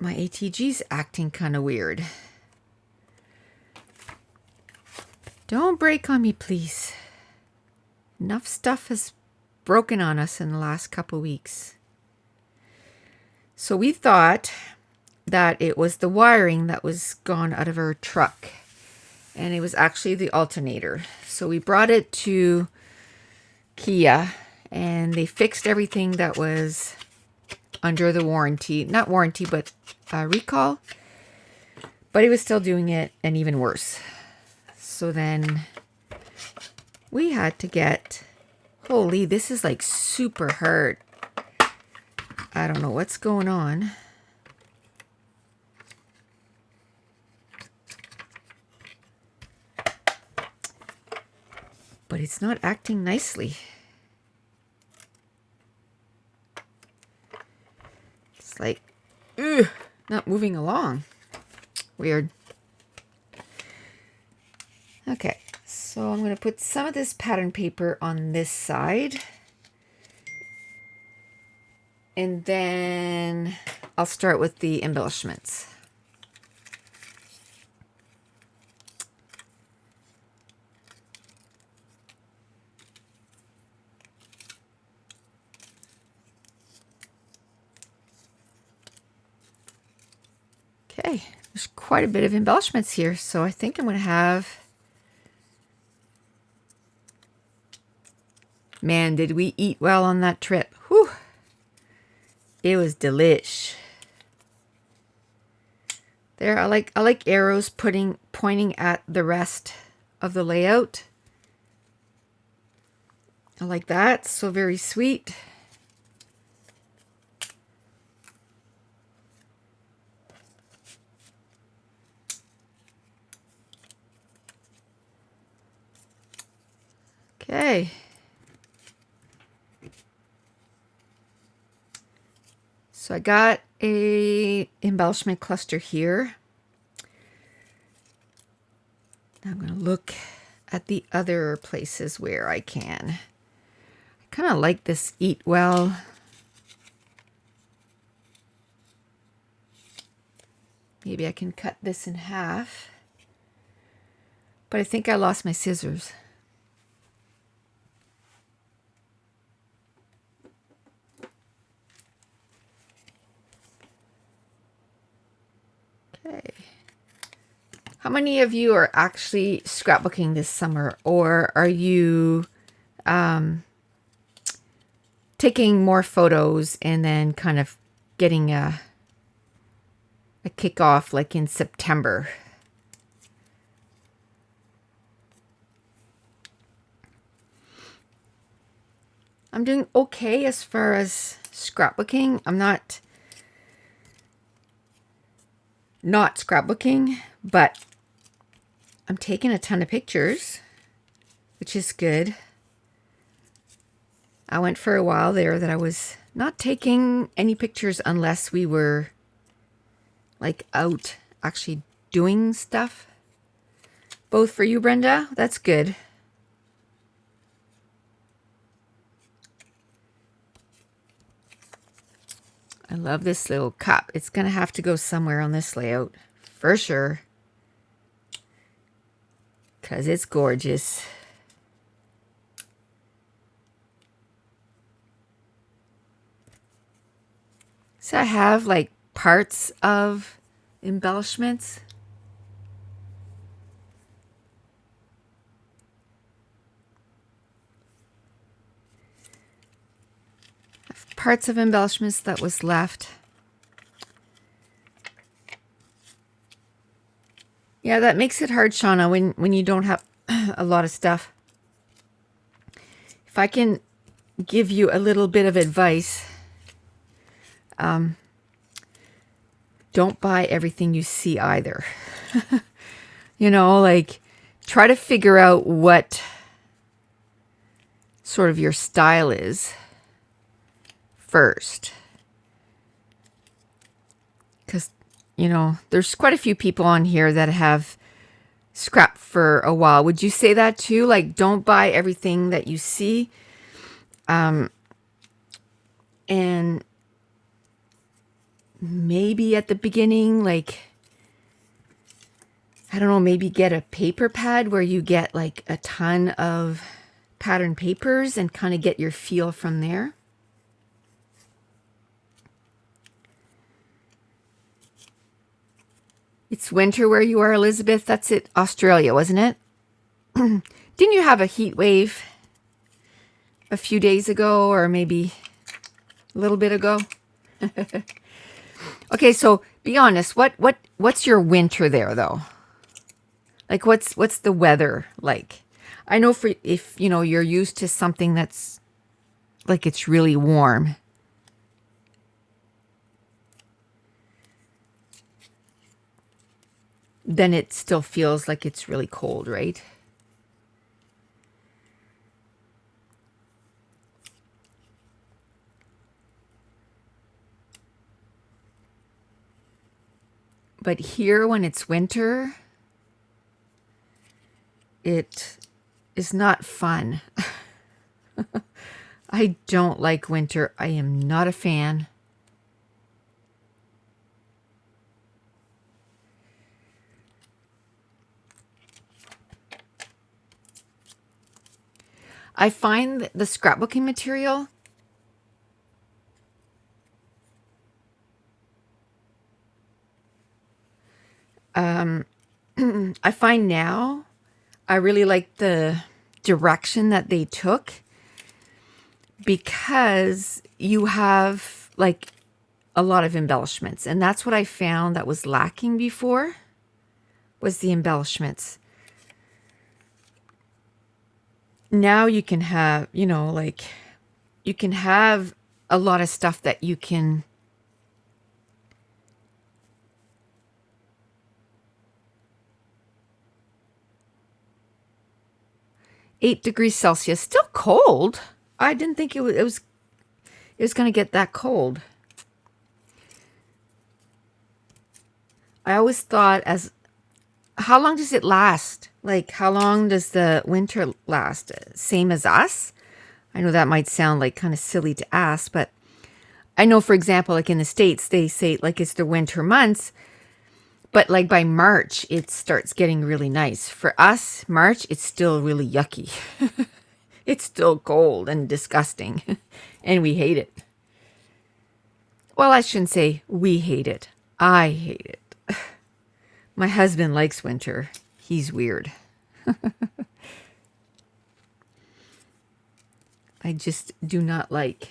S1: My ATG's acting kind of weird. Don't break on me, please. Enough stuff has broken on us in the last couple weeks. So we thought that it was the wiring that was gone out of our truck, and it was actually the alternator. So we brought it to Kia, and they fixed everything that was under the warranty. Not warranty, but recall. But it was still doing it, and even worse. So then we had to get, holy, this is like super hard. I don't know what's going on. But it's not acting nicely. It's like, not moving along. Weird. Okay, so I'm going to put some of this pattern paper on this side. And then I'll start with the embellishments. Okay, there's quite a bit of embellishments here, so I think I'm going to have... Man, did we eat well on that trip. Whew. It was delish. There, I like arrows pointing at the rest of the layout. I like that. So very sweet. Okay. So I got a embellishment cluster here. Now I'm going to look at the other places where I can. I kind of like this eat well. Maybe I can cut this in half. But I think I lost my scissors. Okay. How many of you are actually scrapbooking this summer, or are you taking more photos and then kind of getting a kickoff like in September. I'm doing okay as far as scrapbooking. I'm not scrapbooking, but I'm taking a ton of pictures, which is good. I went for a while there that I was not taking any pictures unless we were like out actually doing stuff. Both for you, Brenda. That's good. I love this little cup. It's going to have to go somewhere on this layout for sure, because it's gorgeous. So I have like parts of embellishments. Parts of embellishments that was left. Yeah, that makes it hard, Shauna, when you don't have a lot of stuff. If I can give you a little bit of advice, don't buy everything you see either. You know, like try to figure out what sort of your style is first. Because, you know, there's quite a few people on here that have scrapped for a while. Would you say that too? Like, don't buy everything that you see. And maybe at the beginning, like, I don't know, maybe get a paper pad where you get like a ton of pattern papers and kind of get your feel from there. It's winter where you are, Elizabeth. That's it, Australia, wasn't it? Didn't you have a heat wave a few days ago, or maybe a little bit ago? Okay, so be honest. What's your winter there though? Like what's the weather like? I know for if you know you're used to something that's like it's really warm. Then it still feels like it's really cold, right? But here when it's winter, it is not fun. I don't like winter. I am not a fan. I find the scrapbooking material I find now I really like the direction that they took, because you have like a lot of embellishments, and that's what I found that was lacking before was the embellishments. Now you can have, you know, like you can have a lot of stuff that you can (8 degrees Celsius), still cold. I didn't think it was going to get that cold. I always thought, as how long does it last? Like, how long does the winter last? Same as us? I know that might sound like kind of silly to ask, but I know, for example, like in the States, they say like it's the winter months, but like by March, it starts getting really nice. For us, March, it's still really yucky. It's still cold and disgusting, and we hate it. Well, I shouldn't say we hate it. I hate it. My husband likes winter. He's weird. I just do not like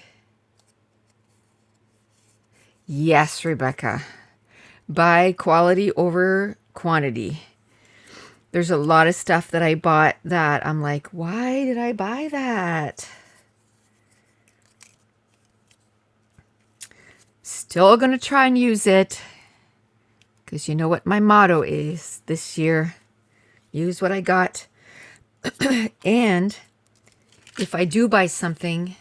S1: Yes, Rebecca. Buy quality over quantity. There's a lot of stuff that I bought that I'm like, why did I buy that? Still going to try and use it. Because you know what my motto is this year. Use what I got. And if I do buy something,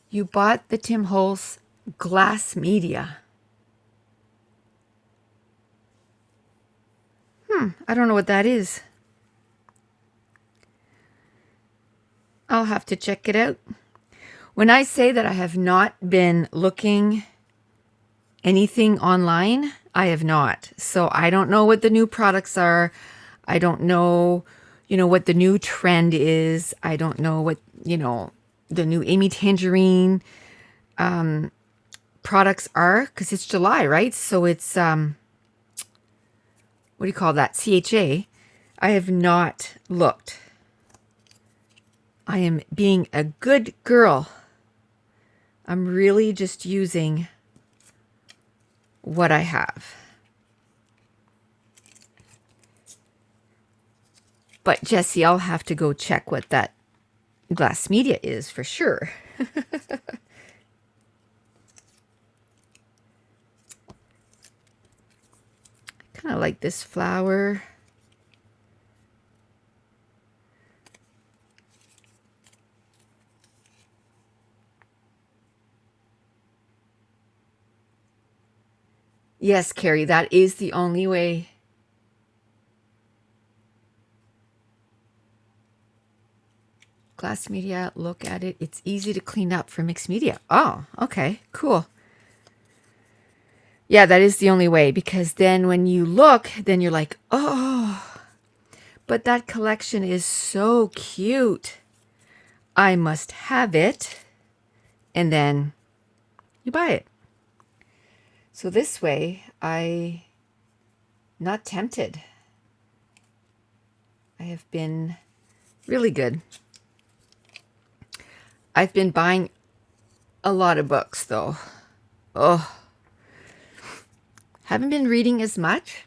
S1: you bought the Tim Holtz glass media. I don't know what that is. I'll have to check it out. When I say that I have not been looking anything online, I have not. So I don't know what the new products are. I don't know, what the new trend is. I don't know what, the new Amy Tangerine products are, because it's July, right? So it's, what do you call that? CHA. I have not looked. I am being a good girl. I'm really just using what I have. But Jessie, I'll have to go check what that glass media is for sure. Kind of like this flower. Yes, Carrie, that is the only way. Glass media, look at it. It's easy to clean up for mixed media. Oh, okay, cool. Yeah, that is the only way, because then when you look, then you're like, oh, but that collection is so cute. I must have it. And then you buy it. So this way, I'm not tempted. I have been really good. I've been buying a lot of books, though. Oh, haven't been reading as much.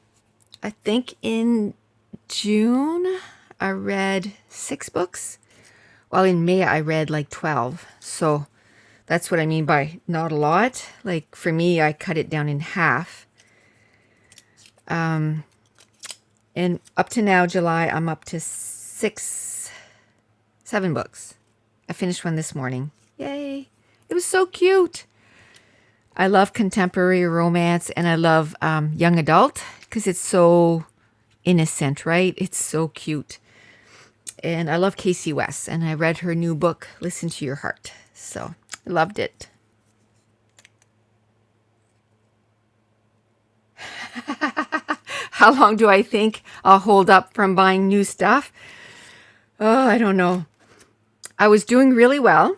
S1: I think in June, I read 6 books. While in May, I read like 12. So that's what I mean by not a lot. Like for me, I cut it down in half. And up to now, July, I'm up to 7 books. I finished one this morning. Yay. It was so cute. I love contemporary romance, and I love young adult because it's so innocent, right? It's so cute. And I love Casey West, and I read her new book, Listen to Your Heart. So I loved it. How long do I think I'll hold up from buying new stuff? Oh, I don't know. I was doing really well,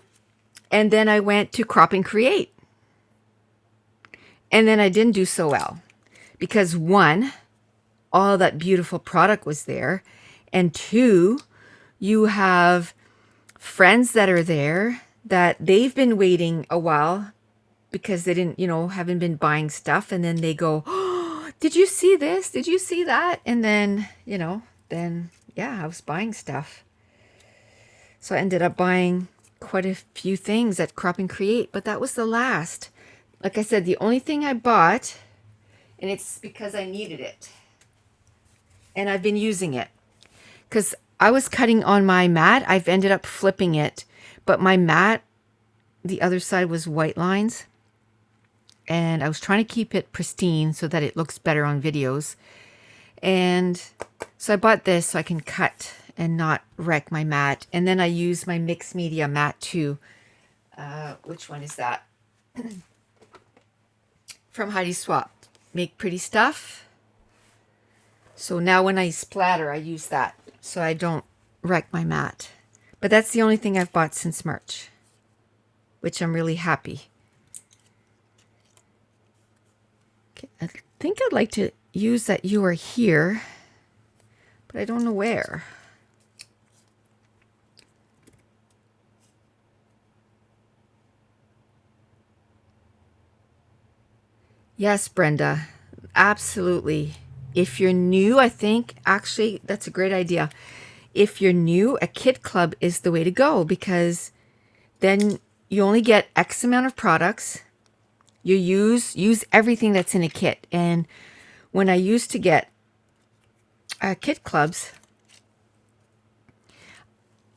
S1: and then I went to Crop and Create. And then I didn't do so well because 1, all that beautiful product was there, and 2, you have friends that are there that they've been waiting a while because they didn't, haven't been buying stuff, and then they go, oh, did you see this? Did you see that? And then, yeah, I was buying stuff. So I ended up buying quite a few things at Crop and Create, but that was the last. Like I said, the only thing I bought, and it's because I needed it, and I've been using it, because I was cutting on my mat. I've ended up flipping it, but my mat, the other side was white lines, and I was trying to keep it pristine so that it looks better on videos. And so I bought this so I can cut and not wreck my mat. And then I use my mixed media mat too. Which one is that? From Heidi Swap. Make Pretty Stuff. So now when I splatter, I use that so I don't wreck my mat. But that's the only thing I've bought since March, which I'm really happy. Okay, I think I'd like to use that You Are Here, but I don't know where. Yes, Brenda, absolutely. If you're new, I think actually that's a great idea. If you're new, a kit club is the way to go because then you only get X amount of products. You use everything that's in a kit. And when I used to get kit clubs,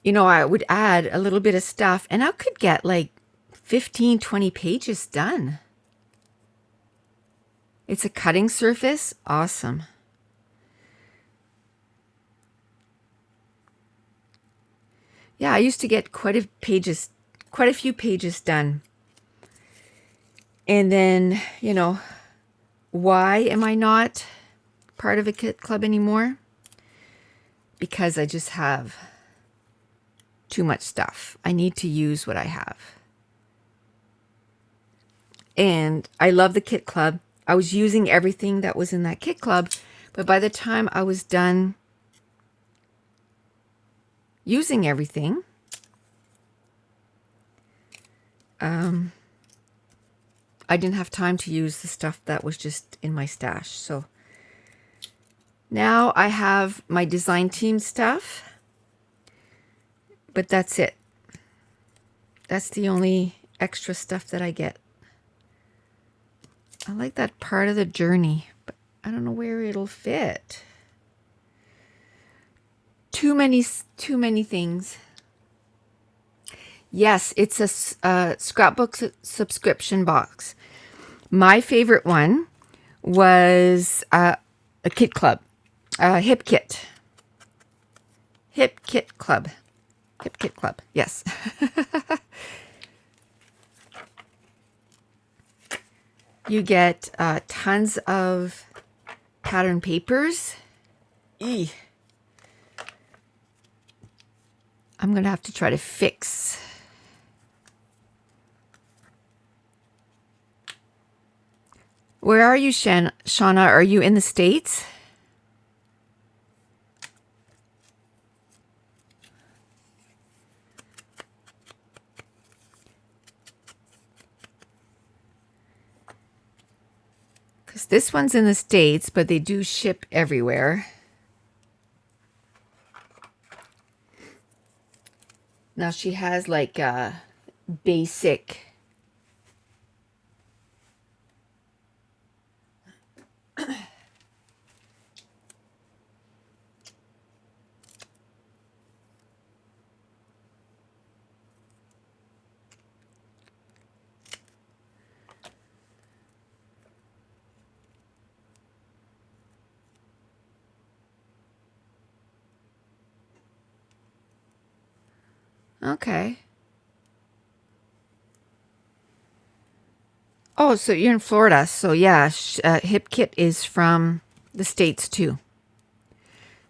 S1: I would add a little bit of stuff and I could get like 15, 20 pages done. It's a cutting surface. Awesome. Yeah, I used to get quite a few pages done. And then, why am I not part of a kit club anymore? Because I just have too much stuff. I need to use what I have. And I love the kit club. I was using everything that was in that kit club, but by the time I was done using everything, I didn't have time to use the stuff that was just in my stash. So now I have my design team stuff, but that's it. That's the only extra stuff that I get. I like that part of the journey, but I don't know where it'll fit. Too many things. Yes, it's a scrapbook subscription box. My favorite one was a kit club, hip kit. Hip kit club. Hip kit club, yes. You get tons of pattern papers. Eee. I'm going to have to try to fix. Where are you, Shauna? Are you in the States? Because this one's in the States, but they do ship everywhere. Now she has like a basic. Okay. Oh, so you're in Florida. So yeah, Hip Kit is from the States too.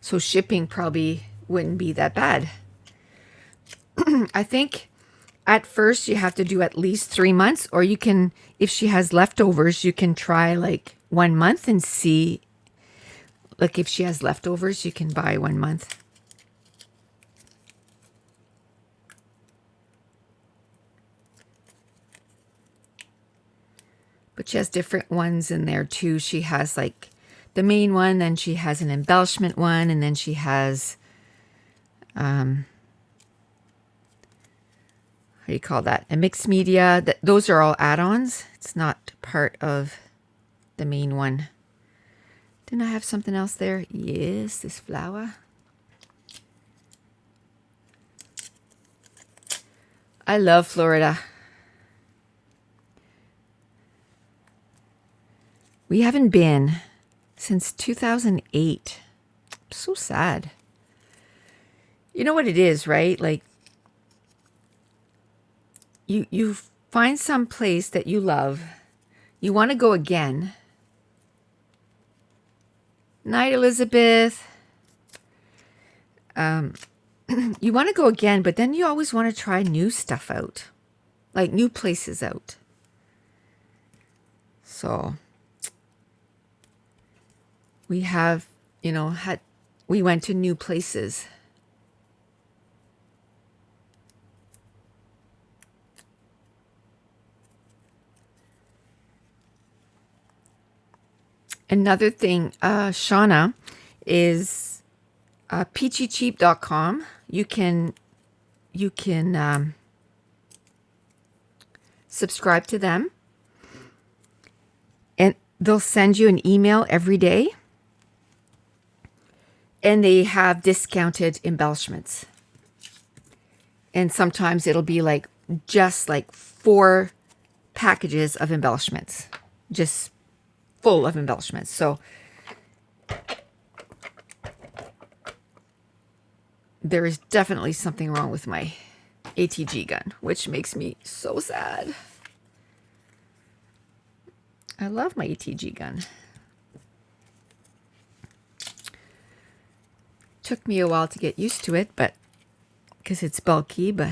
S1: So shipping probably wouldn't be that bad. I think at first you have to do at least 3 months, or you can, if she has leftovers, you can try like 1 month and see. Like if she has leftovers, you can buy 1 month. But she has different ones in there too. She has like the main one, then she has an embellishment one, and then she has how do you call that? A mixed media. Those are all add-ons. It's not part of the main one. Didn't I have something else there? Yes, this flower. I love Florida. We haven't been since 2008. So sad. You know what it is, right? Like you find some place that you love. You want to go again. Night, Elizabeth. You want to go again, but then you always want to try new stuff out. Like new places out. So we have, we went to new places. Another thing, Shauna, is peachycheap.com. You can subscribe to them, and they'll send you an email every day, and they have discounted embellishments. And sometimes it'll be like just like 4 packages of embellishments, just full of embellishments. So there is definitely something wrong with my ATG gun, which makes me so sad. I love my ATG gun. Took me a while to get used to it, but because it's bulky, but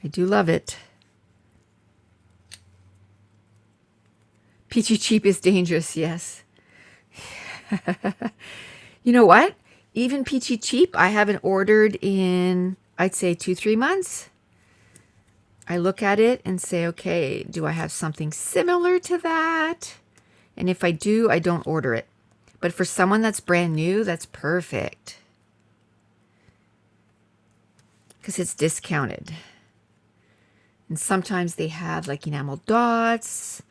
S1: I do love it. Peachy cheap is dangerous, yes. You know what? Even peachy cheap, I haven't ordered in, I'd say 2-3 months. I look at it and say, okay, do I have something similar to that? And if I do, I don't order it. But for someone that's brand new, that's perfect. Because it's discounted. And sometimes they have like enamel dots.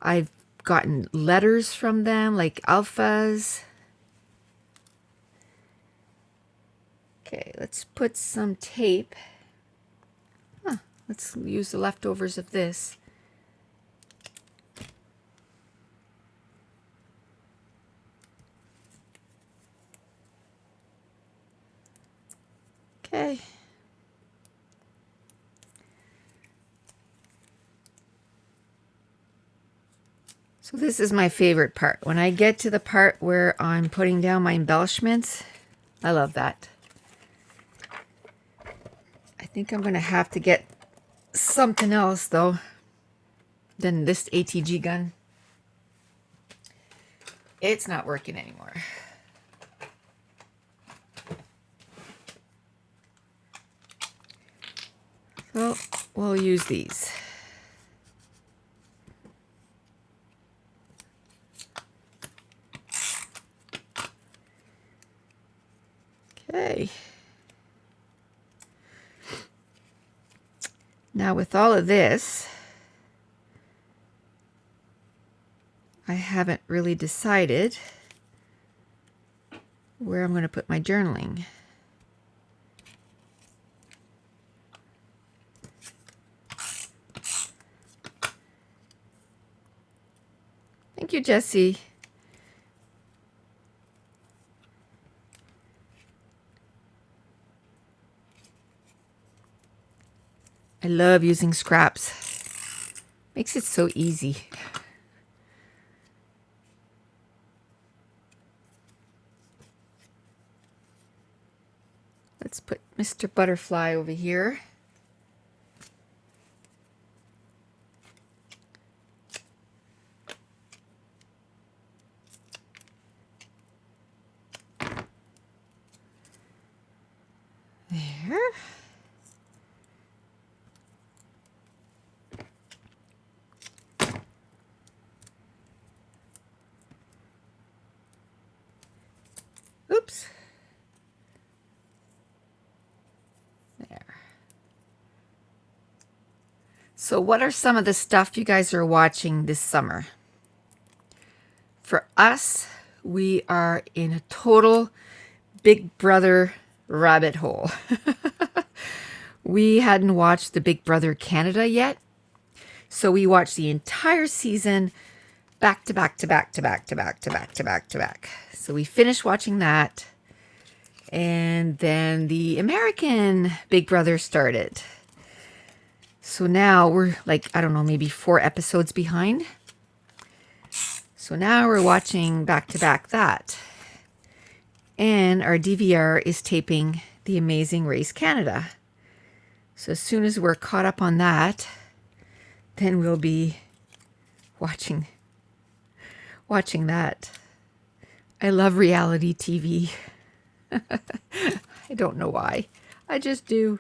S1: I've gotten letters from them, like alphas. Okay, let's put some tape. Let's use the leftovers of this. Okay. So this is my favorite part. When I get to the part where I'm putting down my embellishments, I love that. I think I'm going to have to get something else, though, than this ATG gun. It's not working anymore. So we'll use these. Okay. Now with all of this, I haven't really decided where I'm going to put my journaling. Thank you, Jessie. I love using scraps. Makes it so easy. Let's put Mr. Butterfly over here. There. Oops. There. So what are some of the stuff you guys are watching this summer? For us, we are in a total Big Brother rabbit hole. We hadn't watched the Big Brother Canada yet, so we watched the entire season back to back to back to back to back to back to back to back. So we finished watching that, and then the American Big Brother started. So now we're like, I don't know, maybe 4 episodes behind. So now we're watching back to back that. And our DVR is taping The Amazing Race Canada. So as soon as we're caught up on that, then we'll be watching that. I love reality TV. I don't know why. I just do.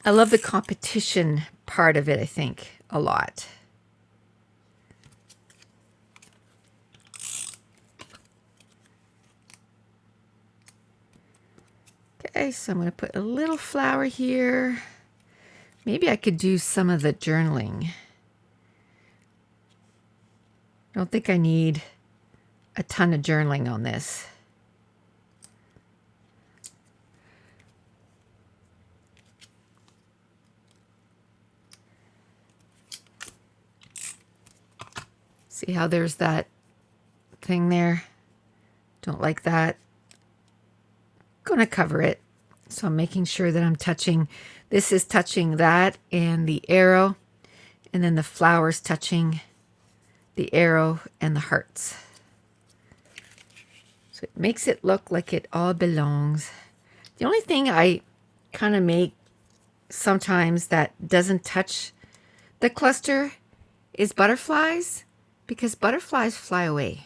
S1: I love the competition part of it, I think, a lot. Okay, so I'm going to put a little flower here. Maybe I could do some of the journaling. I don't think I need a ton of journaling on this. See how there's that thing there? Don't like that. Going to cover it. So I'm making sure that I'm touching, this is touching that and the arrow, and then the flowers touching the arrow and the hearts. So it makes it look like it all belongs. The only thing I kind of make sometimes that doesn't touch the cluster is butterflies, because butterflies fly away.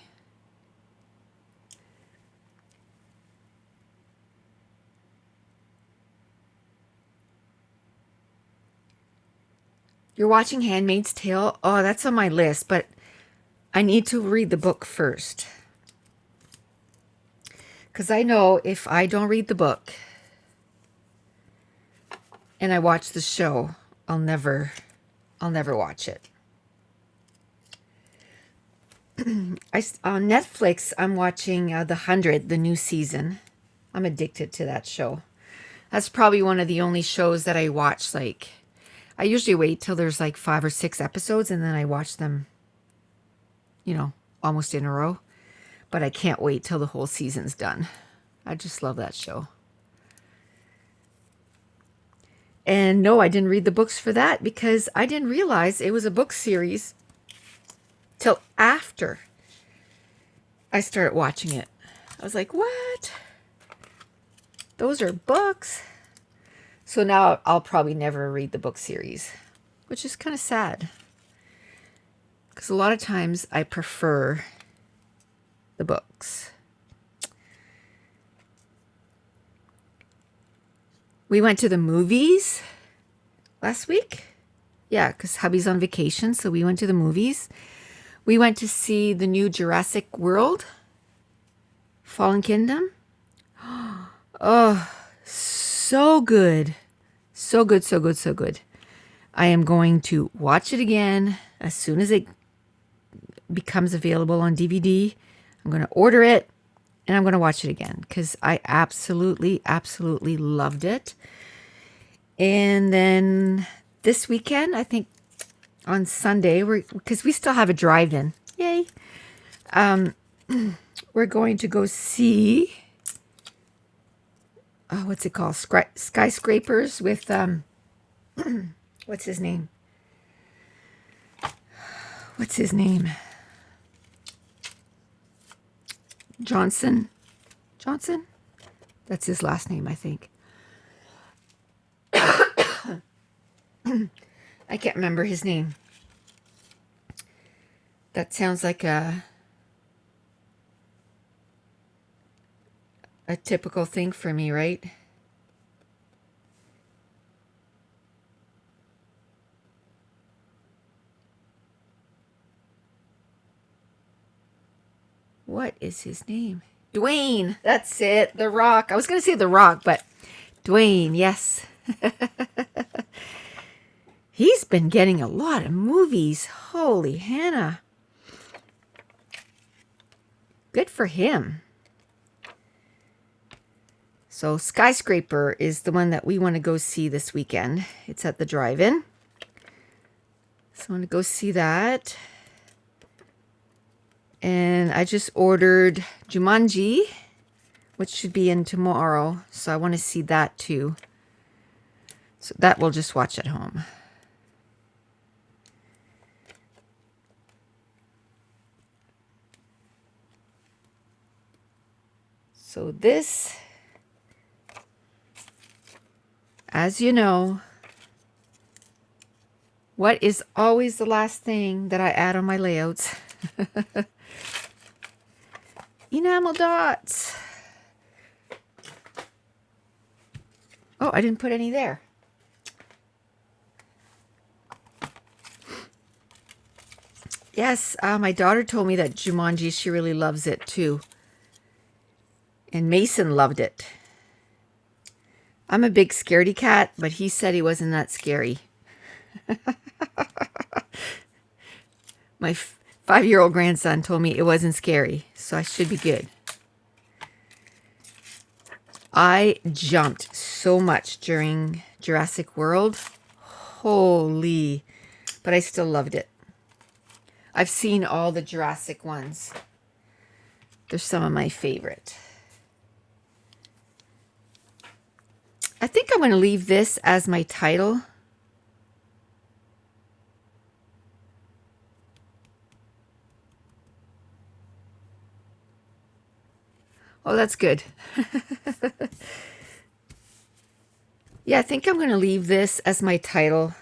S1: You're watching Handmaid's Tale? Oh, that's on my list, but I need to read the book first. Because I know if I don't read the book and I watch the show, I'll never watch it. On Netflix, I'm watching The 100, the new season. I'm addicted to that show. That's probably one of the only shows that I watch. Like, I usually wait till there's like 5 or 6 episodes and then I watch them, you know, almost in a row. But I can't wait till the whole season's done. I just love that show. And no, I didn't read the books for that because I didn't realize it was a book series till after I started watching it. I was like, what? Those are books? So now I'll probably never read the book series, which is kind of sad. Because a lot of times I prefer the books. We went to the movies last week. Yeah, because hubby's on vacation, so we went to the movies. We went to see the new Jurassic World, Fallen Kingdom. Oh, so good. So good, so good, so good. I am going to watch it again as soon as it becomes available on DVD. I'm going to order it and I'm going to watch it again because I absolutely, absolutely loved it. And then this weekend, I think on Sunday, because we still have a drive-in. Yay. We're going to go see, what's it called? Skyscrapers with, what's his name? What's his name? Johnson? That's his last name, I think. I can't remember his name. That sounds like a typical thing for me, right? What is his name? Dwayne. That's it. The Rock. I was going to say The Rock, but Dwayne, yes. He's been getting a lot of movies. Holy Hannah. Good for him. So Skyscraper is the one that we want to go see this weekend. It's at the drive-in. So I want to go see that. And I just ordered Jumanji, which should be in tomorrow. So I want to see that too. So that we'll just watch at home. So this, as you know, what is always the last thing that I add on my layouts? Enamel dots. Oh, I didn't put any there. Yes, my daughter told me that Jumanji, she really loves it too. And Mason loved it. I'm a big scaredy cat, but he said he wasn't that scary. My 5-year-old grandson told me it wasn't scary, so I should be good. I jumped so much during Jurassic World. Holy, but I still loved it. I've seen all the Jurassic ones. They're some of my favorite. I think I'm going to leave this as my title. Oh, that's good. Yeah, I think I'm going to leave this as my title.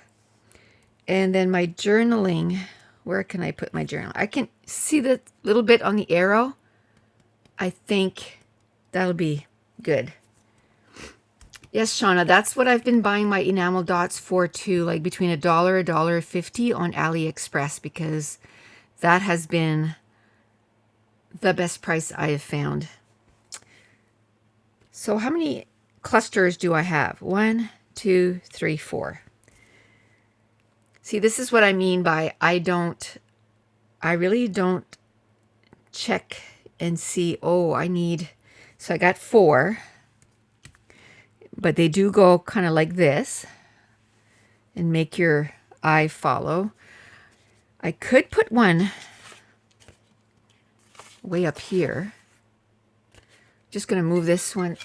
S1: And then my journaling, where can I put my journal? I can see the little bit on the arrow. I think that'll be good. Yes, Shauna, that's what I've been buying my enamel dots for too, like between $1, $1.50 on AliExpress, because that has been the best price I have found. So how many clusters do I have? 1, 2, 3, 4. See, this is what I mean by I really don't check and see, oh, I need, so I got 4, but they do go kind of like this and make your eye follow. I could put one way up here. Just going to move this one.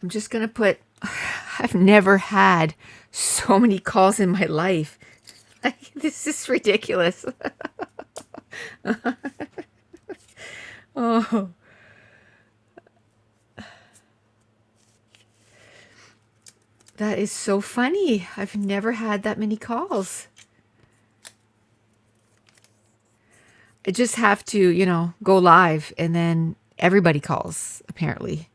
S1: I'm just going to put, I've never had so many calls in my life. This is ridiculous. Oh. That is so funny. I've never had that many calls. I just have to, you know, go live and then everybody calls, apparently.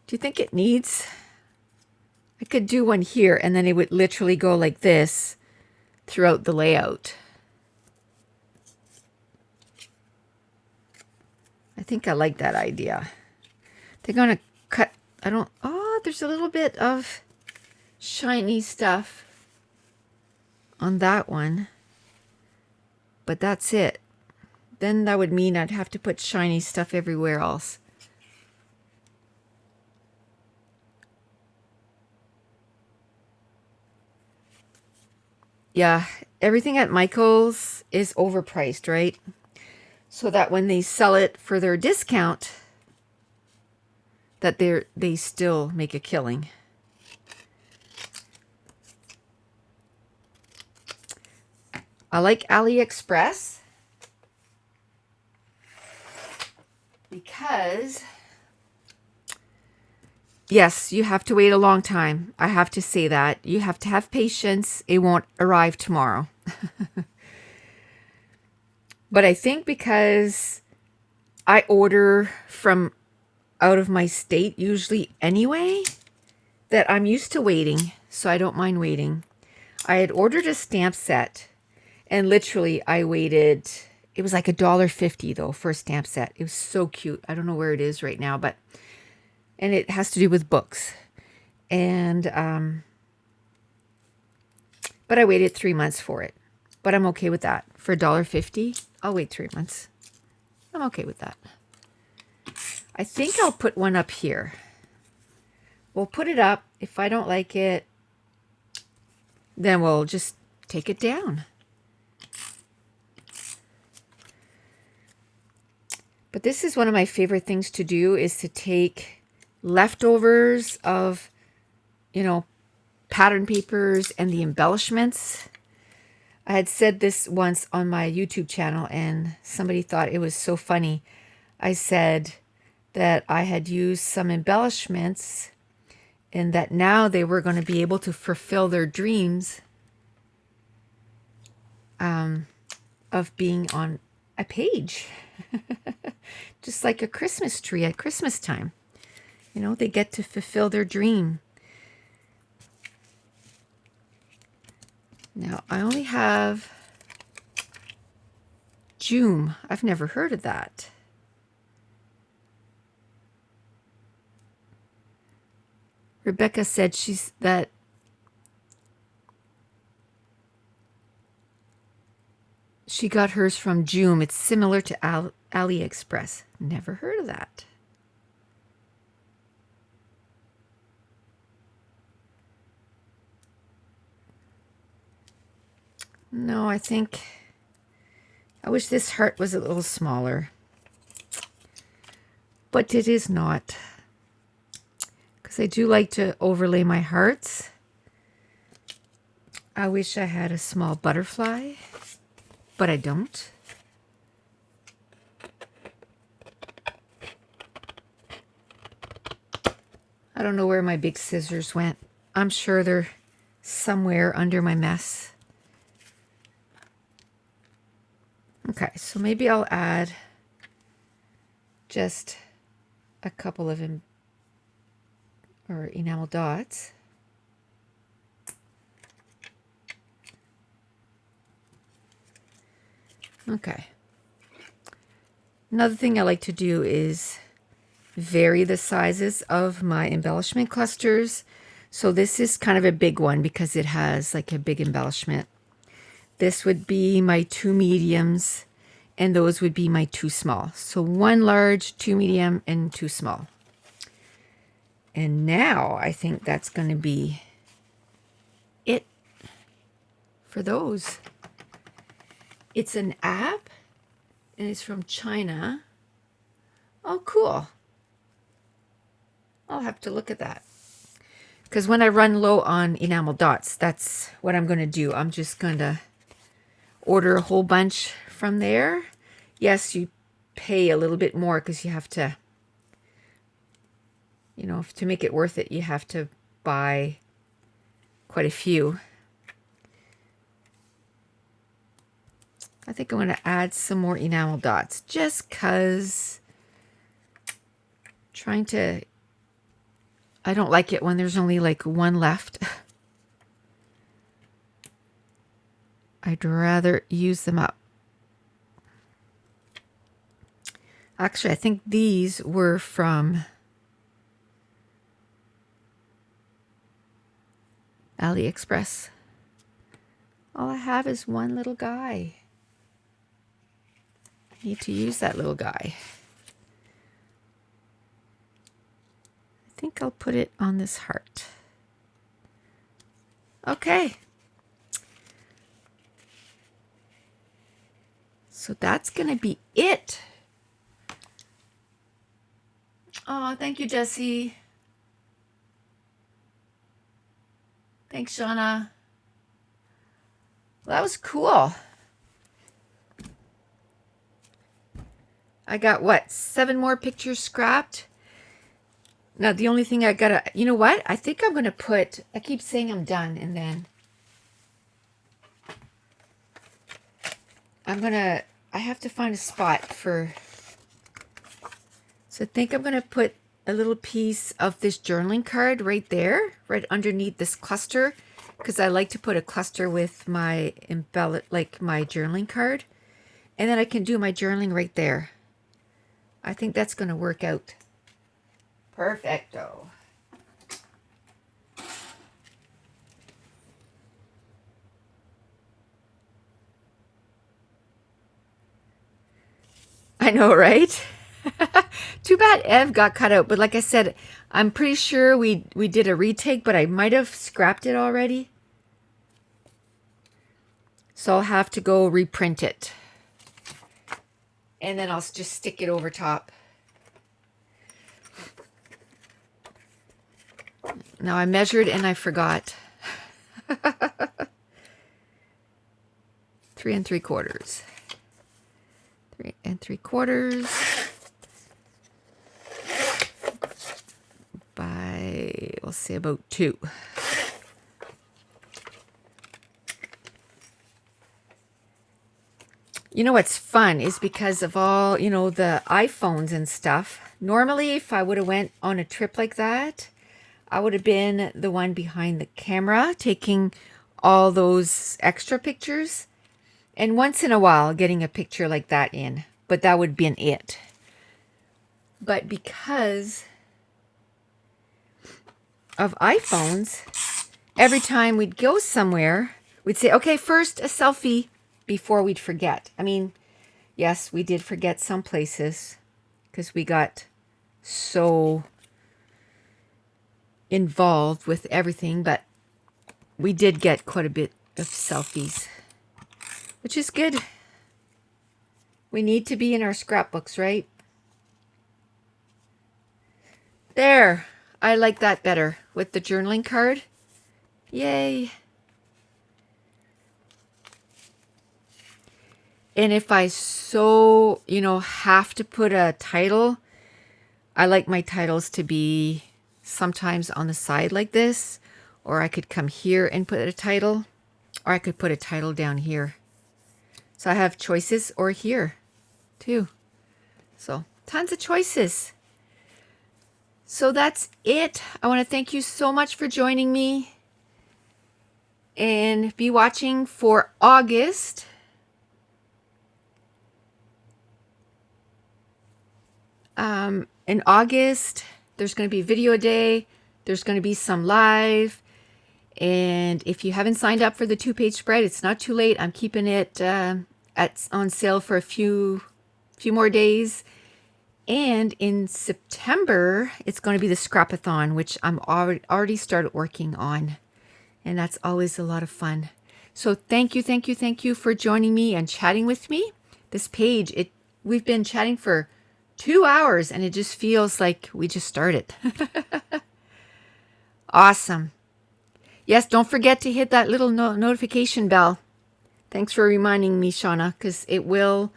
S1: Do you think it needs? I could do one here and then it would literally go like this throughout the layout. I think I like that idea. They're going to cut, there's a little bit of shiny stuff on that one. But that's it. Then that would mean I'd have to put shiny stuff everywhere else. Yeah, everything at Michael's is overpriced, right? So that when they sell it for their discount, that they still make a killing. I like AliExpress because, yes, you have to wait a long time. I have to say that. You have to have patience. It won't arrive tomorrow. But I think because I order from out of my state usually anyway, that I'm used to waiting, so I don't mind waiting. I had ordered a stamp set, and literally I waited, it was like $1.50 though for a stamp set. It was so cute. I don't know where it is right now, but, and it has to do with books. And, but I waited 3 months for it. But I'm okay with that. For $1.50, I'll wait 3 months. I'm okay with that. I think I'll put one up here. We'll put it up. If I don't like it, then we'll just take it down. But this is one of my favorite things to do, is to take leftovers of, you know, pattern papers and the embellishments. I had said this once on my YouTube channel and somebody thought it was so funny. I said that I had used some embellishments and that now they were going to be able to fulfill their dreams of being on a page. Just like a Christmas tree at Christmas time. You know, they get to fulfill their dream. Now, I only have Joom. I've never heard of that. Rebecca said she got hers from Joom. It's similar to AliExpress. Never heard of that. No, I wish this heart was a little smaller. But it is not. Because I do like to overlay my hearts. I wish I had a small butterfly, but I don't. I don't know where my big scissors went. I'm sure they're somewhere under my mess. Okay, so maybe I'll add just a couple of enamel dots. Okay. Another thing I like to do is vary the sizes of my embellishment clusters. So this is kind of a big one because it has like a big embellishment. This would be my 2 mediums, and those would be my 2 small. So 1 large, 2 medium, and 2 small. And now I think that's going to be it for those. It's an app, and it's from China. Oh, cool. I'll have to look at that. Because when I run low on enamel dots, that's what I'm going to do. I'm just going to order a whole bunch from there. Yes, you pay a little bit more because you have to, to make it worth it, you have to buy quite a few. I think I'm going to add some more enamel dots just because I don't like it when there's only like 1 left. I'd rather use them up. Actually, I think these were from AliExpress. All I have is 1 little guy. I need to use that little guy. I think I'll put it on this heart. Okay. So that's going to be it. Oh, thank you, Jessie. Thanks, Shauna. Well, that was cool. I got, what, 7 more pictures scrapped? Now, the only thing I gotta, you know what? I think I'm gonna I keep saying I'm done, and then I have to find a spot for, so I think I'm gonna put a little piece of this journaling card right there, right underneath this cluster, because I like to put a cluster with my my journaling card, and then I can do my journaling right there. I think that's gonna work out perfecto. I know, right? Too bad Ev got cut out, but like I said, I'm pretty sure we did a retake, but I might have scrapped it already. So I'll have to go reprint it. And then I'll just stick it over top. Now I measured and I forgot. 3 3/4. 3 3/4 by, we'll say about 2. You know what's fun is because of all, the iPhones and stuff. Normally, if I would have went on a trip like that, I would have been the one behind the camera taking all those extra pictures. And once in a while, getting a picture like that in. But that would have been it. But because of iPhones, every time we'd go somewhere, we'd say, okay, first a selfie before we'd forget. I mean, yes, we did forget some places because we got so involved with everything, but we did get quite a bit of selfies, which is good. We need to be in our scrapbooks, right? There, I like that better with the journaling card. Yay. And if I so, have to put a title, I like my titles to be sometimes on the side like this, or I could come here and put a title, or I could put a title down here. So I have choices, or here too. So tons of choices. So that's it. I want to thank you so much for joining me, and be watching for August. In August, there's going to be video a day. There's going to be some live. And if you haven't signed up for the 2-page spread, it's not too late. I'm keeping it on sale for a few more days. And in September, it's going to be the Scrapathon, which I'm already started working on. And that's always a lot of fun. So thank you for joining me and chatting with me. This page, we've been chatting for 2 hours, and it just feels like we just started. Awesome. Yes, don't forget to hit that little notification bell. Thanks for reminding me, Shauna, because it will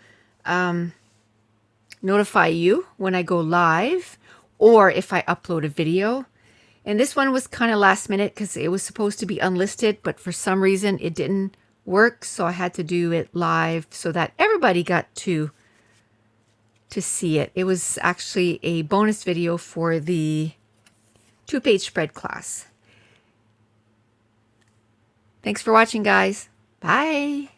S1: notify you when I go live or if I upload a video. And this one was kind of last minute because it was supposed to be unlisted, but for some reason it didn't work. So I had to do it live so that everybody got to see it. It was actually a bonus video for the 2-page spread class. Thanks for watching, guys. Bye.